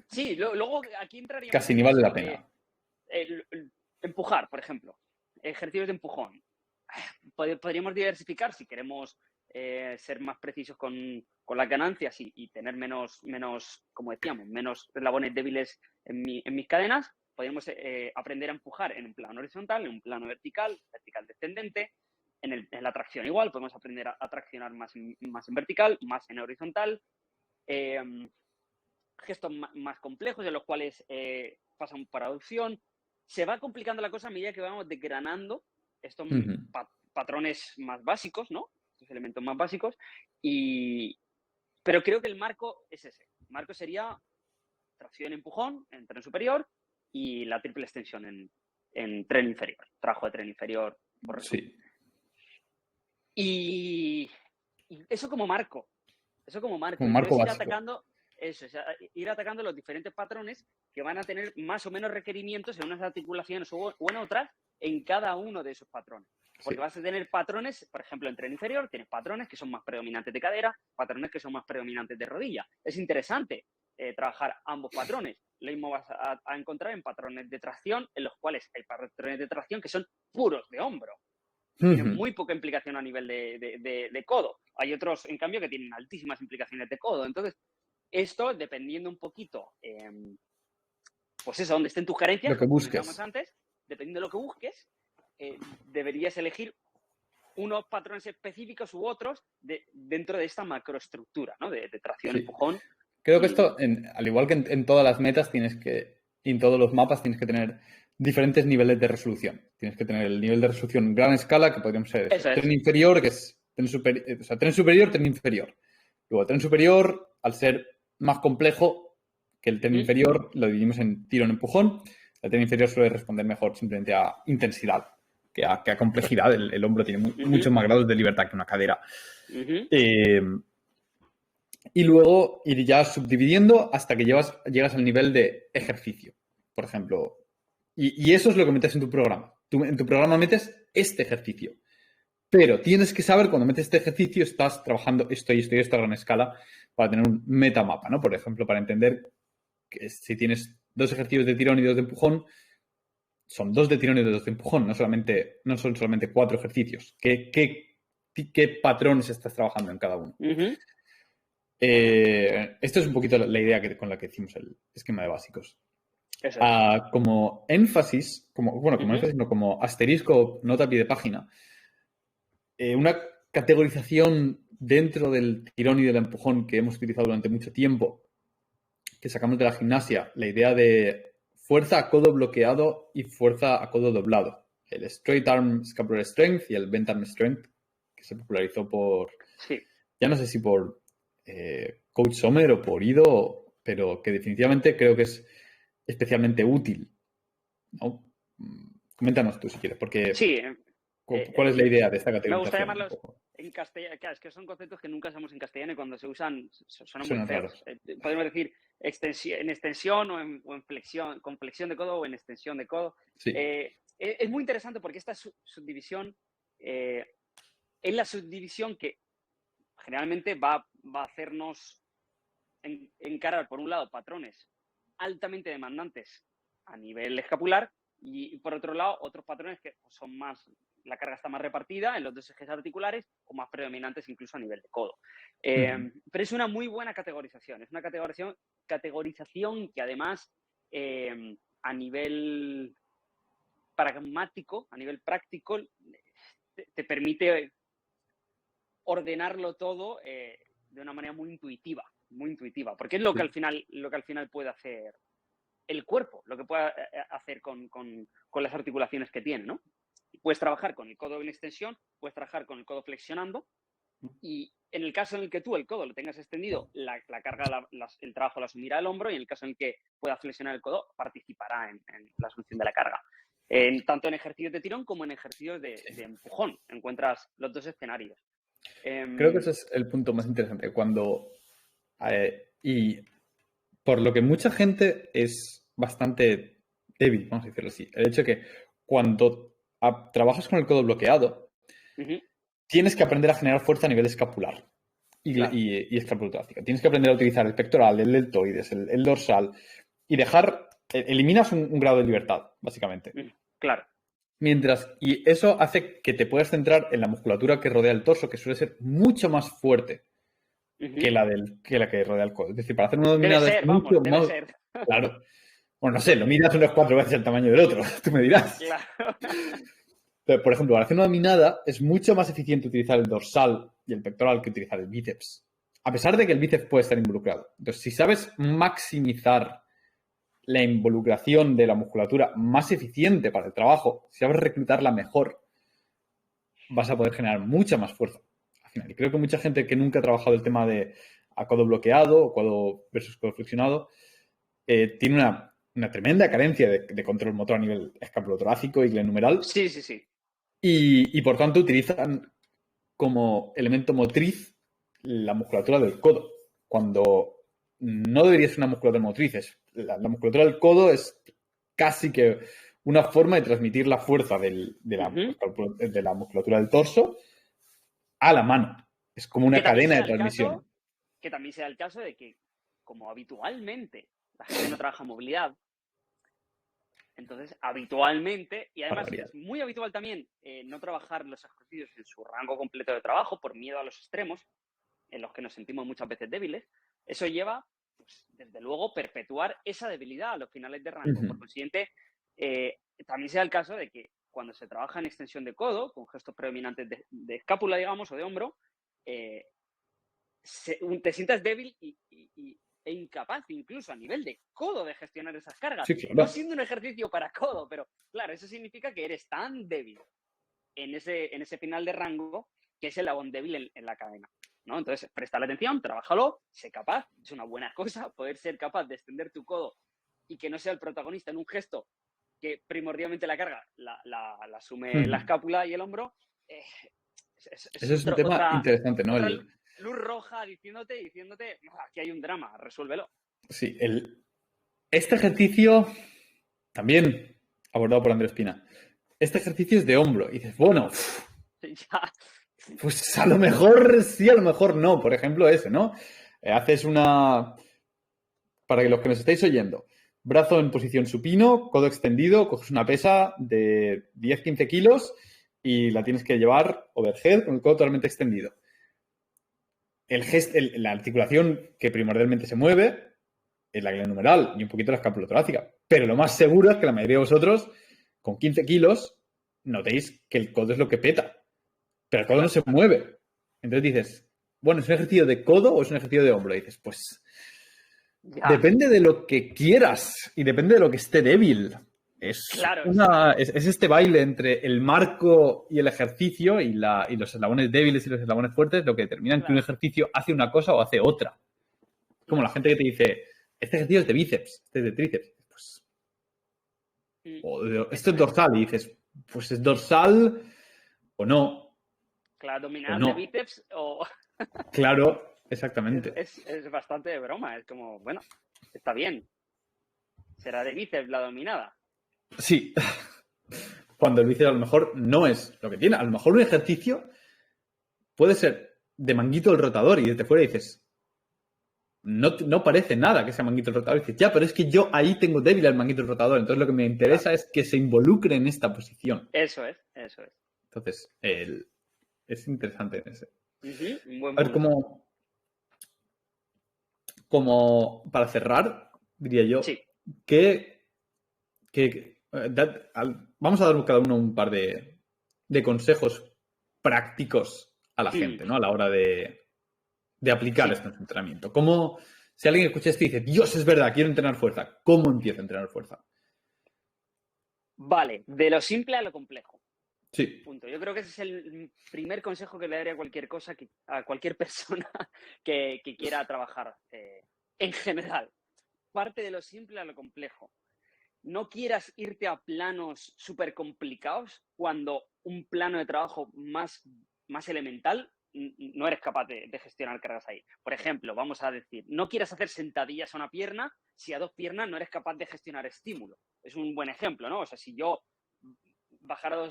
sí, luego aquí entraría... Casi ni vale la pena. Empujar, por ejemplo. Ejercicios de empujón. Podríamos diversificar si queremos ser más precisos con las ganancias y tener menos, como decíamos, menos eslabones débiles en mis cadenas. Podríamos aprender a empujar en un plano horizontal, en un plano vertical descendente. En la tracción igual, podemos aprender a traccionar más en vertical, más en horizontal. Gestos más complejos en los cuales pasan por aducción. Se va complicando la cosa a medida que vamos desgranando estos patrones más básicos, ¿no? Estos elementos más básicos. Pero creo que el marco es ese. El marco sería tracción empujón en tren superior y la triple extensión en tren inferior. Trabajo de tren inferior, por resumen. Sí. Y eso como marco. Como marco ir básico. Ir atacando los diferentes patrones que van a tener más o menos requerimientos en unas articulaciones o en otras en cada uno de esos patrones. Porque vas a tener patrones, por ejemplo, en tren inferior, tienes patrones que son más predominantes de cadera, patrones que son más predominantes de rodilla. Es interesante trabajar ambos patrones. Lo mismo vas a encontrar en patrones de tracción, en los cuales hay patrones de tracción que son puros de hombro. Tienen muy poca implicación a nivel de codo. Hay otros, en cambio, que tienen altísimas implicaciones de codo. Entonces, esto, dependiendo un poquito, pues eso, donde estén tus carencias, lo que busques. Como decíamos antes, dependiendo de lo que busques, deberías elegir unos patrones específicos u otros dentro de esta macroestructura, ¿no? De tracción, empujón. Creo que esto, al igual que en todas las metas, y en todos los mapas tienes que tener diferentes niveles de resolución. Tienes que tener el nivel de resolución gran escala, que podríamos ser tren inferior, que es tren superior, tren inferior. Luego, tren superior, al ser más complejo que el tren inferior, lo dividimos en tirón-empujón. El tren inferior suele responder mejor simplemente a intensidad que a complejidad. El hombro tiene muchos más grados de libertad que una cadera. Y luego ir ya subdividiendo hasta que llegas al nivel de ejercicio, por ejemplo. Y eso es lo que metes en tu programa. En tu programa metes este ejercicio. Pero tienes que saber cuando metes este ejercicio estás trabajando esto y esta gran escala para tener un metamapa, ¿no? Por ejemplo, para entender que si tienes 2 ejercicios de tirón y 2 de empujón, son 2 de tirón y 2 de empujón, no son solamente 4 ejercicios. ¿Qué patrones estás trabajando en cada uno? Esto es un poquito la idea con la que hicimos el esquema de básicos. Como énfasis, como asterisco, nota a pie de página, una categorización dentro del tirón y del empujón que hemos utilizado durante mucho tiempo, que sacamos de la gimnasia, la idea de fuerza a codo bloqueado y fuerza a codo doblado. El Straight Arm Scapular Strength y el Bent Arm Strength, que se popularizó ya no sé si por Coach Sommer o por Ido, pero que definitivamente creo que es especialmente útil, ¿no? Coméntanos tú si quieres, porque ¿cuál es la idea de esta categorización? Me gusta llamarlos en castellano, claro, es que son conceptos que nunca usamos en castellano y cuando se usan suenan muy feos. Podemos decir en extensión o en flexión, con flexión de codo o en extensión de codo. Sí. Es muy interesante porque esta subdivisión es la subdivisión que generalmente va a hacernos encarar, por un lado, patrones altamente demandantes a nivel escapular y, por otro lado, otros patrones que son más, la carga está más repartida en los 2 ejes articulares o más predominantes incluso a nivel de codo. Pero es una muy buena categorización. Es una categorización que además a nivel pragmático, a nivel práctico, te permite ordenarlo todo de una manera muy intuitiva, porque es lo que al final puede hacer el cuerpo, lo que puede hacer con las articulaciones que tiene, ¿no? Puedes trabajar con el codo en extensión, puedes trabajar con el codo flexionando y en el caso en el que tú el codo lo tengas extendido, la carga, el trabajo lo asumirá el hombro y en el caso en el que pueda flexionar el codo, participará en la asunción de la carga. Tanto en ejercicios de tirón como en ejercicios de empujón. Encuentras los 2 escenarios. Creo que ese es el punto más interesante. Y por lo que mucha gente es bastante débil, vamos a decirlo así. El hecho de que cuando trabajas con el codo bloqueado, tienes que aprender a generar fuerza a nivel escapular y escapulotorácica. Tienes que aprender a utilizar el pectoral, el deltoides, el dorsal y eliminas un grado de libertad, básicamente. Claro. Y eso hace que te puedas centrar en la musculatura que rodea el torso, que suele ser mucho más fuerte que la que rodea el codo. Es decir, para hacer una Debe dominada es ser, mucho vamos, debe más... ser. Claro. Bueno, no sé, lo miras unas 4 veces el tamaño del otro, tú me dirás. Claro. Pero, por ejemplo, para hacer una dominada es mucho más eficiente utilizar el dorsal y el pectoral que utilizar el bíceps. A pesar de que el bíceps puede estar involucrado. Entonces, si sabes maximizar la involucración de la musculatura más eficiente para el trabajo, si sabes reclutarla mejor, vas a poder generar mucha más fuerza al final. Y creo que mucha gente que nunca ha trabajado el tema de a codo bloqueado o codo versus codo flexionado tiene una tremenda carencia de control motor a nivel escapulotorácico y glenohumeral. Sí, sí, sí. Y por tanto utilizan como elemento motriz la musculatura del codo, cuando no debería ser una musculatura motriz. La musculatura del codo es casi que una forma de transmitir la fuerza de la musculatura del torso a la mano. Es como una cadena de transmisión. Que también sea el caso de que, como habitualmente la gente no trabaja movilidad, entonces habitualmente, y además es muy habitual también no trabajar los ejercicios en su rango completo de trabajo por miedo a los extremos, en los que nos sentimos muchas veces débiles, eso lleva, pues, desde luego, perpetuar esa debilidad a los finales de rango. Por consiguiente, también sea el caso de que cuando se trabaja en extensión de codo, con gestos predominantes de escápula, digamos, o de hombro, te sientas débil e incapaz, incluso a nivel de codo, de gestionar esas cargas. Sí, claro. No siendo un ejercicio para codo, pero claro, eso significa que eres tan débil en ese final de rango que es el eslabón débil en la cadena, ¿no? Entonces, presta atención, trabájalo, sé capaz, es una buena cosa poder ser capaz de extender tu codo y que no sea el protagonista en un gesto que primordialmente la carga la asume la escápula y el hombro. Eso es un tema interesante, ¿no? Luz roja diciéndote, aquí hay un drama, resuélvelo. Sí, este ejercicio también abordado por Andrés Pina. Este ejercicio es de hombro. Y dices, bueno, ya. Pues a lo mejor sí, a lo mejor no. Por ejemplo, ese, ¿no? Haces una... Para que los que nos estáis oyendo, brazo en posición supino, codo extendido, coges una pesa de 10-15 kilos y la tienes que llevar overhead con el codo totalmente extendido. La articulación que primordialmente se mueve es la glenohumeral y un poquito la escapulotorácica. Pero lo más seguro es que la mayoría de vosotros, con 15 kilos, notéis que el codo es lo que peta. Pero el codo no se mueve. Entonces dices, bueno, ¿es un ejercicio de codo o es un ejercicio de hombro? Y dices, pues ya. Depende de lo que quieras y depende de lo que esté débil. Es este baile entre el marco y el ejercicio y los eslabones débiles y los eslabones fuertes lo que determinan que un ejercicio hace una cosa o hace otra. Como la gente que te dice, este ejercicio es de bíceps, este es de tríceps. Pues, esto es dorsal y dices, pues es dorsal o no. Claro, dominar de bíceps o... Claro, exactamente. Es bastante de broma, es como, bueno, está bien. Será de bíceps la dominada. Sí. Cuando el bíceps a lo mejor no es lo que tiene. A lo mejor un ejercicio puede ser de manguito el rotador y desde fuera dices, no parece nada que sea manguito el rotador. Y dices, ya, pero es que yo ahí tengo débil el manguito el rotador. Entonces lo que me interesa es que se involucre en esta posición. Eso es. Entonces, es interesante ese. Un buen a ver, como para cerrar, diría yo, sí. vamos a dar cada uno un par de consejos prácticos a la gente, ¿no? A la hora de aplicar este entrenamiento. ¿Cómo, si alguien escucha esto y dice, Dios, es verdad, quiero entrenar fuerza, ¿cómo empiezo a entrenar fuerza? Vale, de lo simple a lo complejo. Sí. Punto. Yo creo que ese es el primer consejo que le daría a cualquier persona que quiera trabajar en general. Parte de lo simple a lo complejo. No quieras irte a planos súper complicados cuando un plano de trabajo más elemental no eres capaz de gestionar cargas ahí. Por ejemplo, vamos a decir, no quieras hacer sentadillas a una pierna si a dos piernas no eres capaz de gestionar estímulo. Es un buen ejemplo, ¿no? O sea, si yo bajara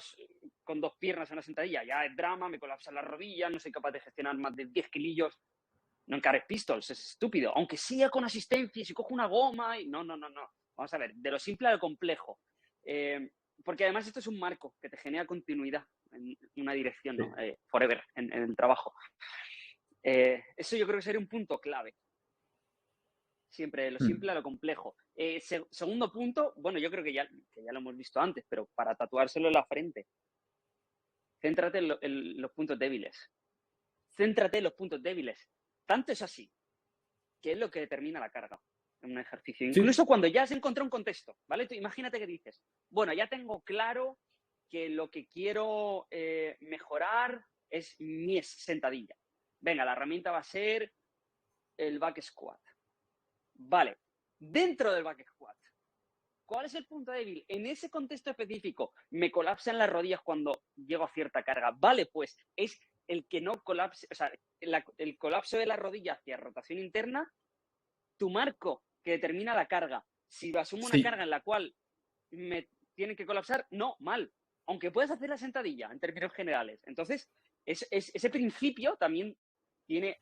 con dos piernas en una sentadilla ya es drama, me colapsan las rodillas, no soy capaz de gestionar más de 10 kilillos. No encares pistols, es estúpido. Aunque sea con asistencia, si cojo una goma y... No. Vamos a ver, de lo simple a lo complejo. porque además esto es un marco que te genera continuidad en una dirección, ¿no? Sí. Forever, en el trabajo. Eso yo creo que sería un punto clave. Siempre, lo simple a lo complejo. Segundo punto, bueno, yo creo que ya lo hemos visto antes, pero para tatuárselo en la frente, céntrate en los puntos débiles. Céntrate en los puntos débiles. Tanto es así, que es lo que determina la carga en un ejercicio. Sí. Incluso cuando ya has encontrado un contexto, ¿vale? Tú imagínate que dices, bueno, ya tengo claro que lo que quiero mejorar es mi sentadilla. Venga, la herramienta va a ser el back squat. Vale, dentro del back squat, ¿cuál es el punto débil? En ese contexto específico, me colapsan las rodillas cuando llego a cierta carga. Vale, pues es el que no colapse, o sea, el colapso de la rodilla hacia rotación interna, tu marco que determina la carga. Si asumo una carga en la cual me tienen que colapsar, no, mal. Aunque puedas hacer la sentadilla en términos generales. Entonces, ese principio también tiene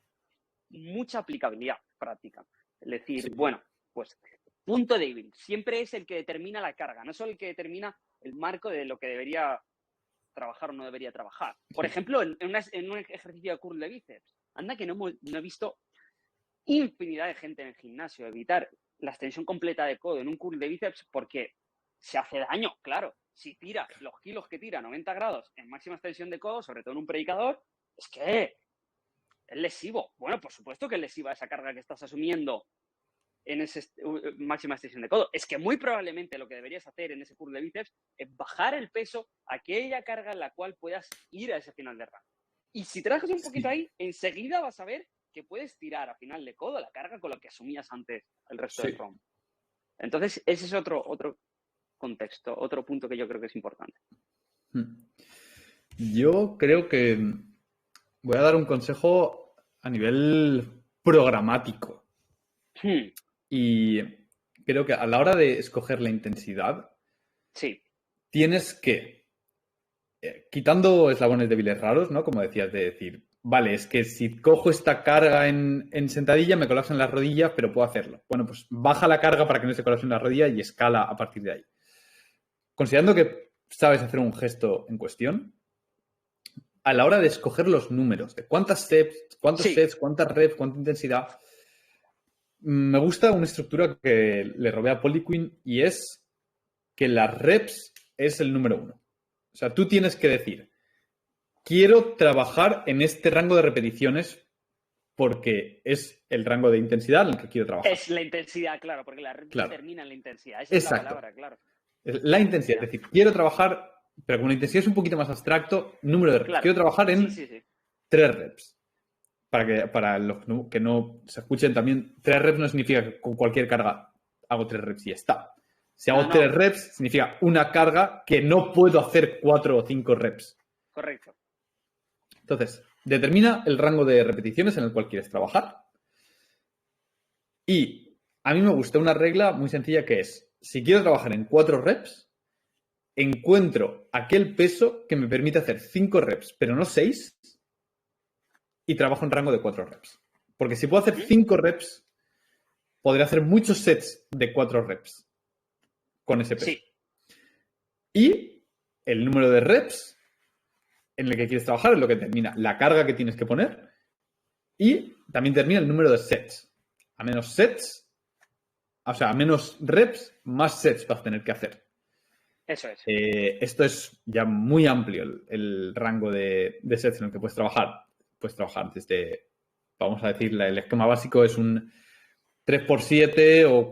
mucha aplicabilidad práctica. Es decir, bueno, pues punto débil siempre es el que determina la carga, no solo el que determina el marco de lo que debería trabajar o no debería trabajar. Por ejemplo, en un ejercicio de curl de bíceps, anda que no he visto infinidad de gente en el gimnasio evitar la extensión completa de codo en un curl de bíceps porque se hace daño, claro. Si tiras los kilos que tira 90 grados en máxima extensión de codo, sobre todo en un predicador, es que es lesivo. Bueno, por supuesto que es lesiva esa carga que estás asumiendo en esa máxima extensión de codo. Es que muy probablemente lo que deberías hacer en ese curl de bíceps es bajar el peso a aquella carga en la cual puedas ir a ese final de rango. Y si trabajas un poquito ahí, enseguida vas a ver que puedes tirar a final de codo la carga con lo que asumías antes el resto del ROM. Entonces, ese es otro contexto, otro punto que yo creo que es importante. Yo creo que voy a dar un consejo a nivel programático. Y creo que a la hora de escoger la intensidad, tienes que, quitando eslabones débiles raros, ¿no? Como decías, de decir, vale, es que si cojo esta carga en sentadilla me colapsan las rodillas, pero puedo hacerlo. Bueno, pues baja la carga para que no se colapsen las rodillas y escala a partir de ahí. Considerando que sabes hacer un gesto en cuestión, a la hora de escoger los números, de cuántas sets, cuántos sets, cuántas reps, cuánta intensidad, me gusta una estructura que le robé a Poliquin y es que las reps es el número 1. O sea, tú tienes que decir, quiero trabajar en este rango de repeticiones porque es el rango de intensidad en el que quiero trabajar. Es la intensidad, claro, porque las reps determinan la intensidad. Esa Exacto. Es la palabra, claro. La intensidad, es decir, quiero trabajar, pero con una intensidad es un poquito más abstracto, número de reps. Claro. Quiero trabajar en 3 reps. Para los que no se escuchen también, 3 reps no significa que con cualquier carga hago 3 reps y ya está. Si hago 3 reps, significa una carga que no puedo hacer 4 o 5 reps. Correcto. Entonces, determina el rango de repeticiones en el cual quieres trabajar. Y a mí me gusta una regla muy sencilla que es, si quiero trabajar en 4 reps, encuentro aquel peso que me permite hacer 5 reps, pero no 6, y trabajo en rango de 4 reps. Porque si puedo hacer 5 reps, podré hacer muchos sets de 4 reps con ese peso. Y el número de reps en el que quieres trabajar es lo que determina la carga que tienes que poner y también determina el número de sets. A menos sets, o sea, a menos reps, más sets vas a tener que hacer. Eso es. Esto es ya muy amplio el rango de sets en el que puedes trabajar. Puedes trabajar desde, vamos a decir, el esquema básico es un 3x7 o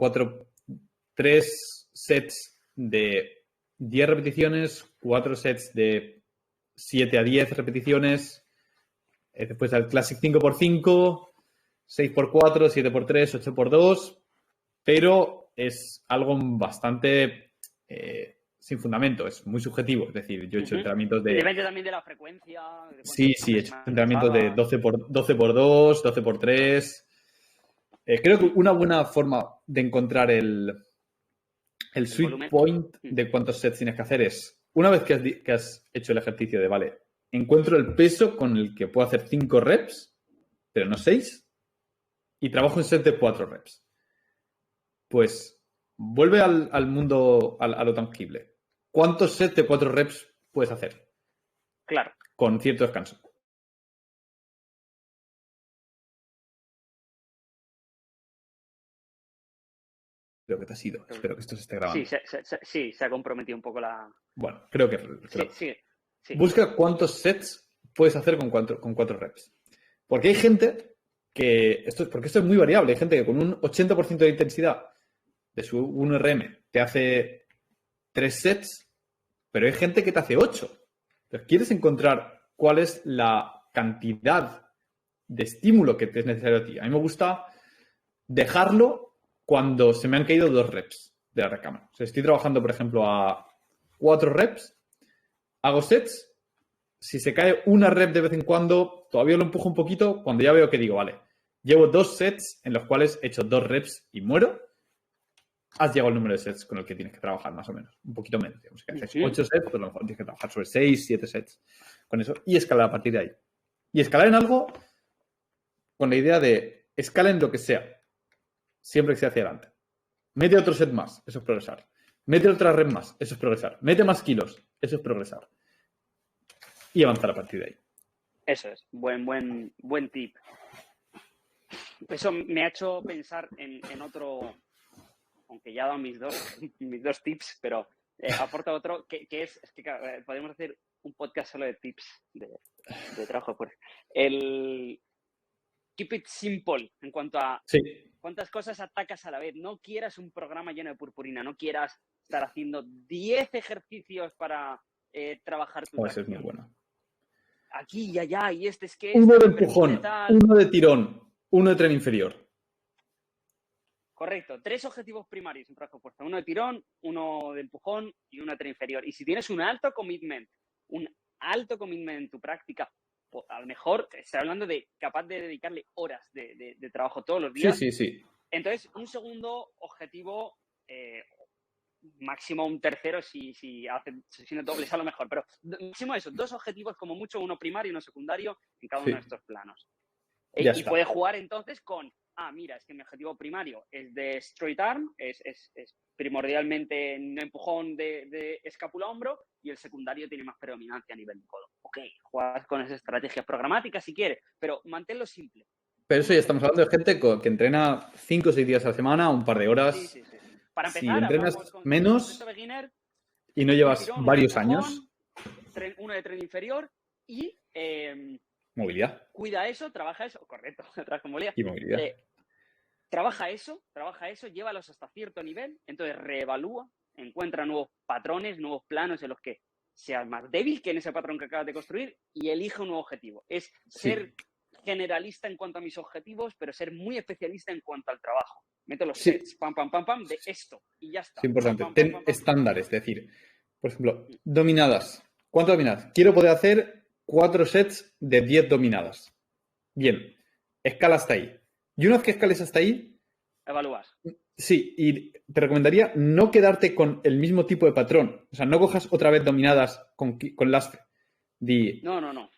3 sets de 10 repeticiones, 4 sets de 7 a 10 repeticiones, después el Classic 5x5, 6x4, 7x3, 8x2, pero es algo bastante sin fundamento, es muy subjetivo. Es decir, yo he hecho entrenamientos de... Depende también de la frecuencia. Sí, he hecho entrenamientos de 12x2, 12x3. Creo que una buena forma de encontrar el sweet point de cuántos sets tienes que hacer es, una vez que has hecho el ejercicio de, vale, encuentro el peso con el que puedo hacer 5 reps, pero no 6, y trabajo en set de 4 reps. Pues vuelve al mundo, a lo tangible. ¿cuántos sets de 4 reps puedes hacer? Claro. Con cierto descanso. Creo que te has ido. Espero que esto se esté grabando. Sí, se ha comprometido un poco la... Bueno, creo que... Sí. Busca cuántos sets puedes hacer con 4 reps. Porque hay gente que... Porque esto es muy variable. Hay gente que con un 80% de intensidad de su 1RM te hace 3 sets, pero hay gente que te hace 8. Entonces, quieres encontrar cuál es la cantidad de estímulo que te es necesario a ti. A mí me gusta dejarlo cuando se me han caído 2 reps de la recámara. O sea, estoy trabajando, por ejemplo, a 4 reps, hago sets. Si se cae una rep de vez en cuando, todavía lo empujo un poquito. Cuando ya veo que digo, vale, llevo 2 sets en los cuales he hecho 2 reps y muero, has llegado al número de sets con el que tienes que trabajar, más o menos. Un poquito menos. Digamos que haces 8 sets, pues a lo mejor tienes que trabajar sobre 6, 7 sets con eso y escalar a partir de ahí. Y escalar en algo con la idea de escalar en lo que sea, siempre que sea hacia adelante. Mete otro set más, eso es progresar. Mete otra rep más, eso es progresar. Mete más kilos, eso es progresar. Y avanzar a partir de ahí. Eso es, buen tip. Eso me ha hecho pensar en otro, aunque ya he dado mis dos tips, pero aporta otro que es que claro, podemos hacer un podcast solo de tips de trabajo. El keep it simple en cuanto a cuántas cosas atacas a la vez. No quieras un programa lleno de purpurina, no quieras estar haciendo 10 ejercicios para trabajar tu Eso es muy bueno. Aquí y allá, y es que... Uno de empujón, uno de tirón, uno de tren inferior. Correcto, 3 objetivos primarios en trabajo de fuerza. Uno de tirón, uno de empujón y uno de tren inferior. Y si tienes un alto commitment en tu práctica, a lo mejor estoy hablando de capaz de dedicarle horas de trabajo todos los días. Sí. Entonces, un segundo objetivo, máximo un tercero si hacen sesiones dobles a lo mejor, pero máximo eso, 2 objetivos como mucho, uno primario y uno secundario en cada uno de estos planos. Y puedes jugar entonces con, mira, es que mi objetivo primario es de straight arm, es primordialmente un empujón de escápula-hombro, y el secundario tiene más predominancia a nivel de codo. Ok, juegas con esas estrategias programáticas si quieres, pero manténlo simple. Pero eso ya estamos hablando de gente que entrena 5 o 6 días a la semana, un par de horas. Sí. Para empezar, si entrenas con menos beginner, y no llevas tirón, varios empujón, años. Uno de tren inferior y... movilidad. Cuida eso, trabaja eso, correcto, trabaja movilidad. Y movilidad. Trabaja eso, llévalos hasta cierto nivel, entonces reevalúa, encuentra nuevos patrones, nuevos planos en los que seas más débil que en ese patrón que acabas de construir y elige un nuevo objetivo. Es ser generalista en cuanto a mis objetivos, pero ser muy especialista en cuanto al trabajo. Meto los sets, pam, de esto y ya está. Es importante. Ten estándares, es decir, por ejemplo, dominadas. ¿Cuántas dominadas? Quiero poder hacer 4 sets de 10 dominadas. Bien, escala hasta ahí. Y una vez que escales hasta ahí... evalúas. Sí, y te recomendaría no quedarte con el mismo tipo de patrón. O sea, no cojas otra vez dominadas con lastre. No.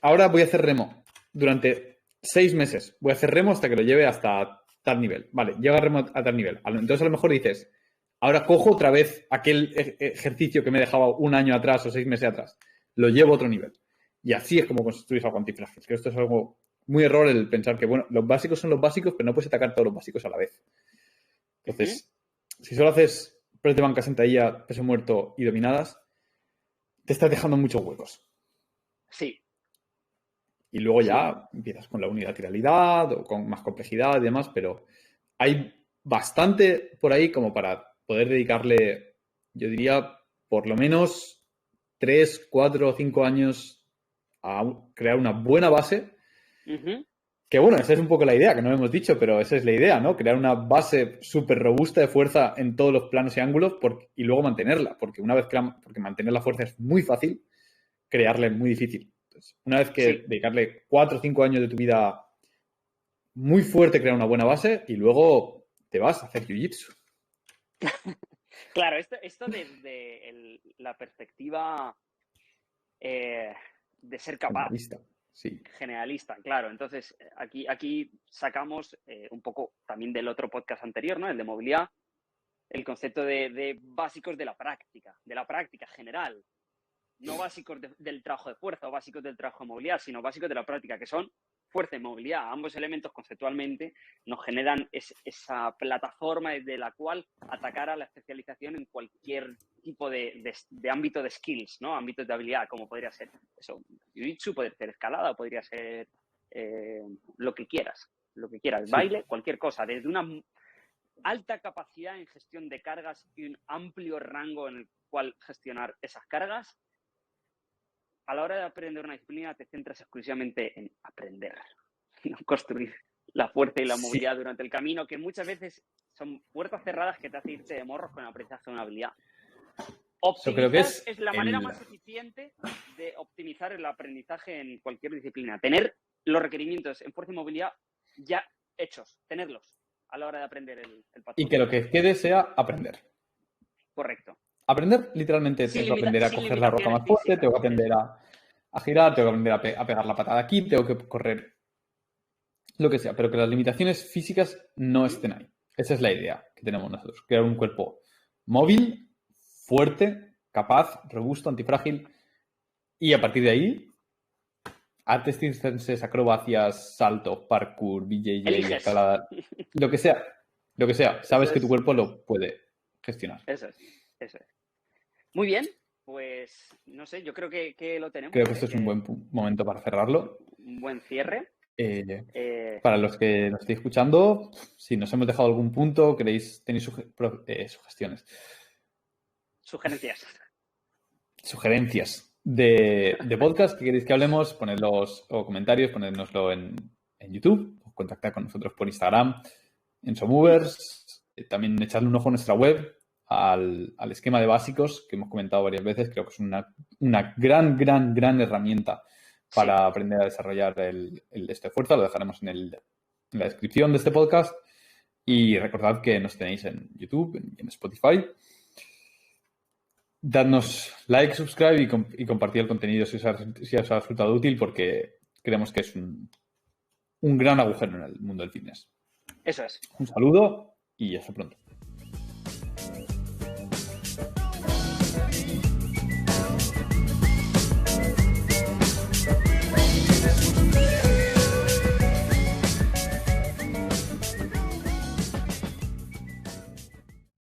Ahora voy a hacer remo. Durante 6 meses voy a hacer remo hasta que lo lleve hasta tal nivel. Vale, llega remo a tal nivel. Entonces a lo mejor dices, ahora cojo otra vez aquel ejercicio que me dejaba un año atrás o 6 meses atrás. Lo llevo a otro nivel. Y así es como construyes algo antifrágil. Que esto es algo muy error el pensar que, bueno, los básicos son los básicos, pero no puedes atacar todos los básicos a la vez. Entonces, si solo haces press de banca, sentadilla, peso muerto y dominadas, te estás dejando muchos huecos. Sí. Y luego ya empiezas con la unilateralidad o con más complejidad y demás, pero hay bastante por ahí como para poder dedicarle, yo diría, por lo menos 3, 4 o 5 años a crear una buena base. Que bueno, esa es un poco la idea, que no hemos dicho, pero esa es la idea, ¿no? Crear una base súper robusta de fuerza en todos los planos y ángulos y luego mantenerla, porque una vez porque mantener la fuerza es muy fácil, crearla es muy difícil. Entonces, una vez que dedicarle 4 o 5 años de tu vida muy fuerte, crear una buena base y luego te vas a hacer jiu-jitsu. Claro, esto desde la perspectiva de ser capaz. Generalista, claro. Entonces, aquí sacamos un poco también del otro podcast anterior, ¿no? El de movilidad. el concepto de básicos de la práctica general. No básicos del trabajo de fuerza o básicos del trabajo de movilidad, sino básicos de la práctica, que son fuerza y movilidad. Ambos elementos conceptualmente nos generan esa plataforma desde la cual atacar a la especialización en cualquier tipo de ámbito de skills, ¿no? Ámbitos de habilidad, como podría ser eso, jiu-jitsu, podría ser escalada, podría ser lo que quieras, Sí. baile, cualquier cosa, desde una alta capacidad en gestión de cargas y un amplio rango en el cual gestionar esas cargas. A la hora de aprender una disciplina te centras exclusivamente en aprender, no construir la fuerza y la movilidad durante el camino, que muchas veces son puertas cerradas que te hacen irte de morros con el aprendizaje de una habilidad. Creo que Optimizar es la manera más eficiente de optimizar el aprendizaje en cualquier disciplina. Tener los requerimientos en fuerza y movilidad ya hechos, tenerlos a la hora de aprender el patrón. Y que lo que quede sea aprender. Correcto. Aprender, literalmente, tengo que aprender a coger la roca más fuerte, tengo que aprender a girar, tengo que aprender a pegar la patada aquí, tengo que correr lo que sea, pero que las limitaciones físicas no estén ahí. Esa es la idea que tenemos nosotros, crear un cuerpo móvil, fuerte, capaz, robusto, antifrágil, y a partir de ahí, artes circenses, acrobacias, salto, parkour, BJJ, escalada, lo que sea, sabes que tu cuerpo lo puede gestionar. Eso es. Muy bien, pues no sé, yo creo que lo tenemos. Creo que esto es un buen momento para cerrarlo. Un buen cierre. Para los que nos estéis escuchando, si nos hemos dejado algún punto, tenéis sugestiones. Sugerencias de podcast que queréis que hablemos, ponedlos o comentarios, ponednoslo en YouTube, o contactad con nosotros por Instagram, en SoMovers. También echadle un ojo a nuestra web, al esquema de básicos que hemos comentado varias veces. Creo que es una gran herramienta para aprender a desarrollar el de fuerza. Lo dejaremos en la descripción de este podcast. Y recordad que nos tenéis en YouTube, en Spotify. Dadnos like, subscribe y compartid el contenido si os ha resultado útil, porque creemos que es un gran agujero en el mundo del fitness. Eso es. Un saludo y hasta pronto.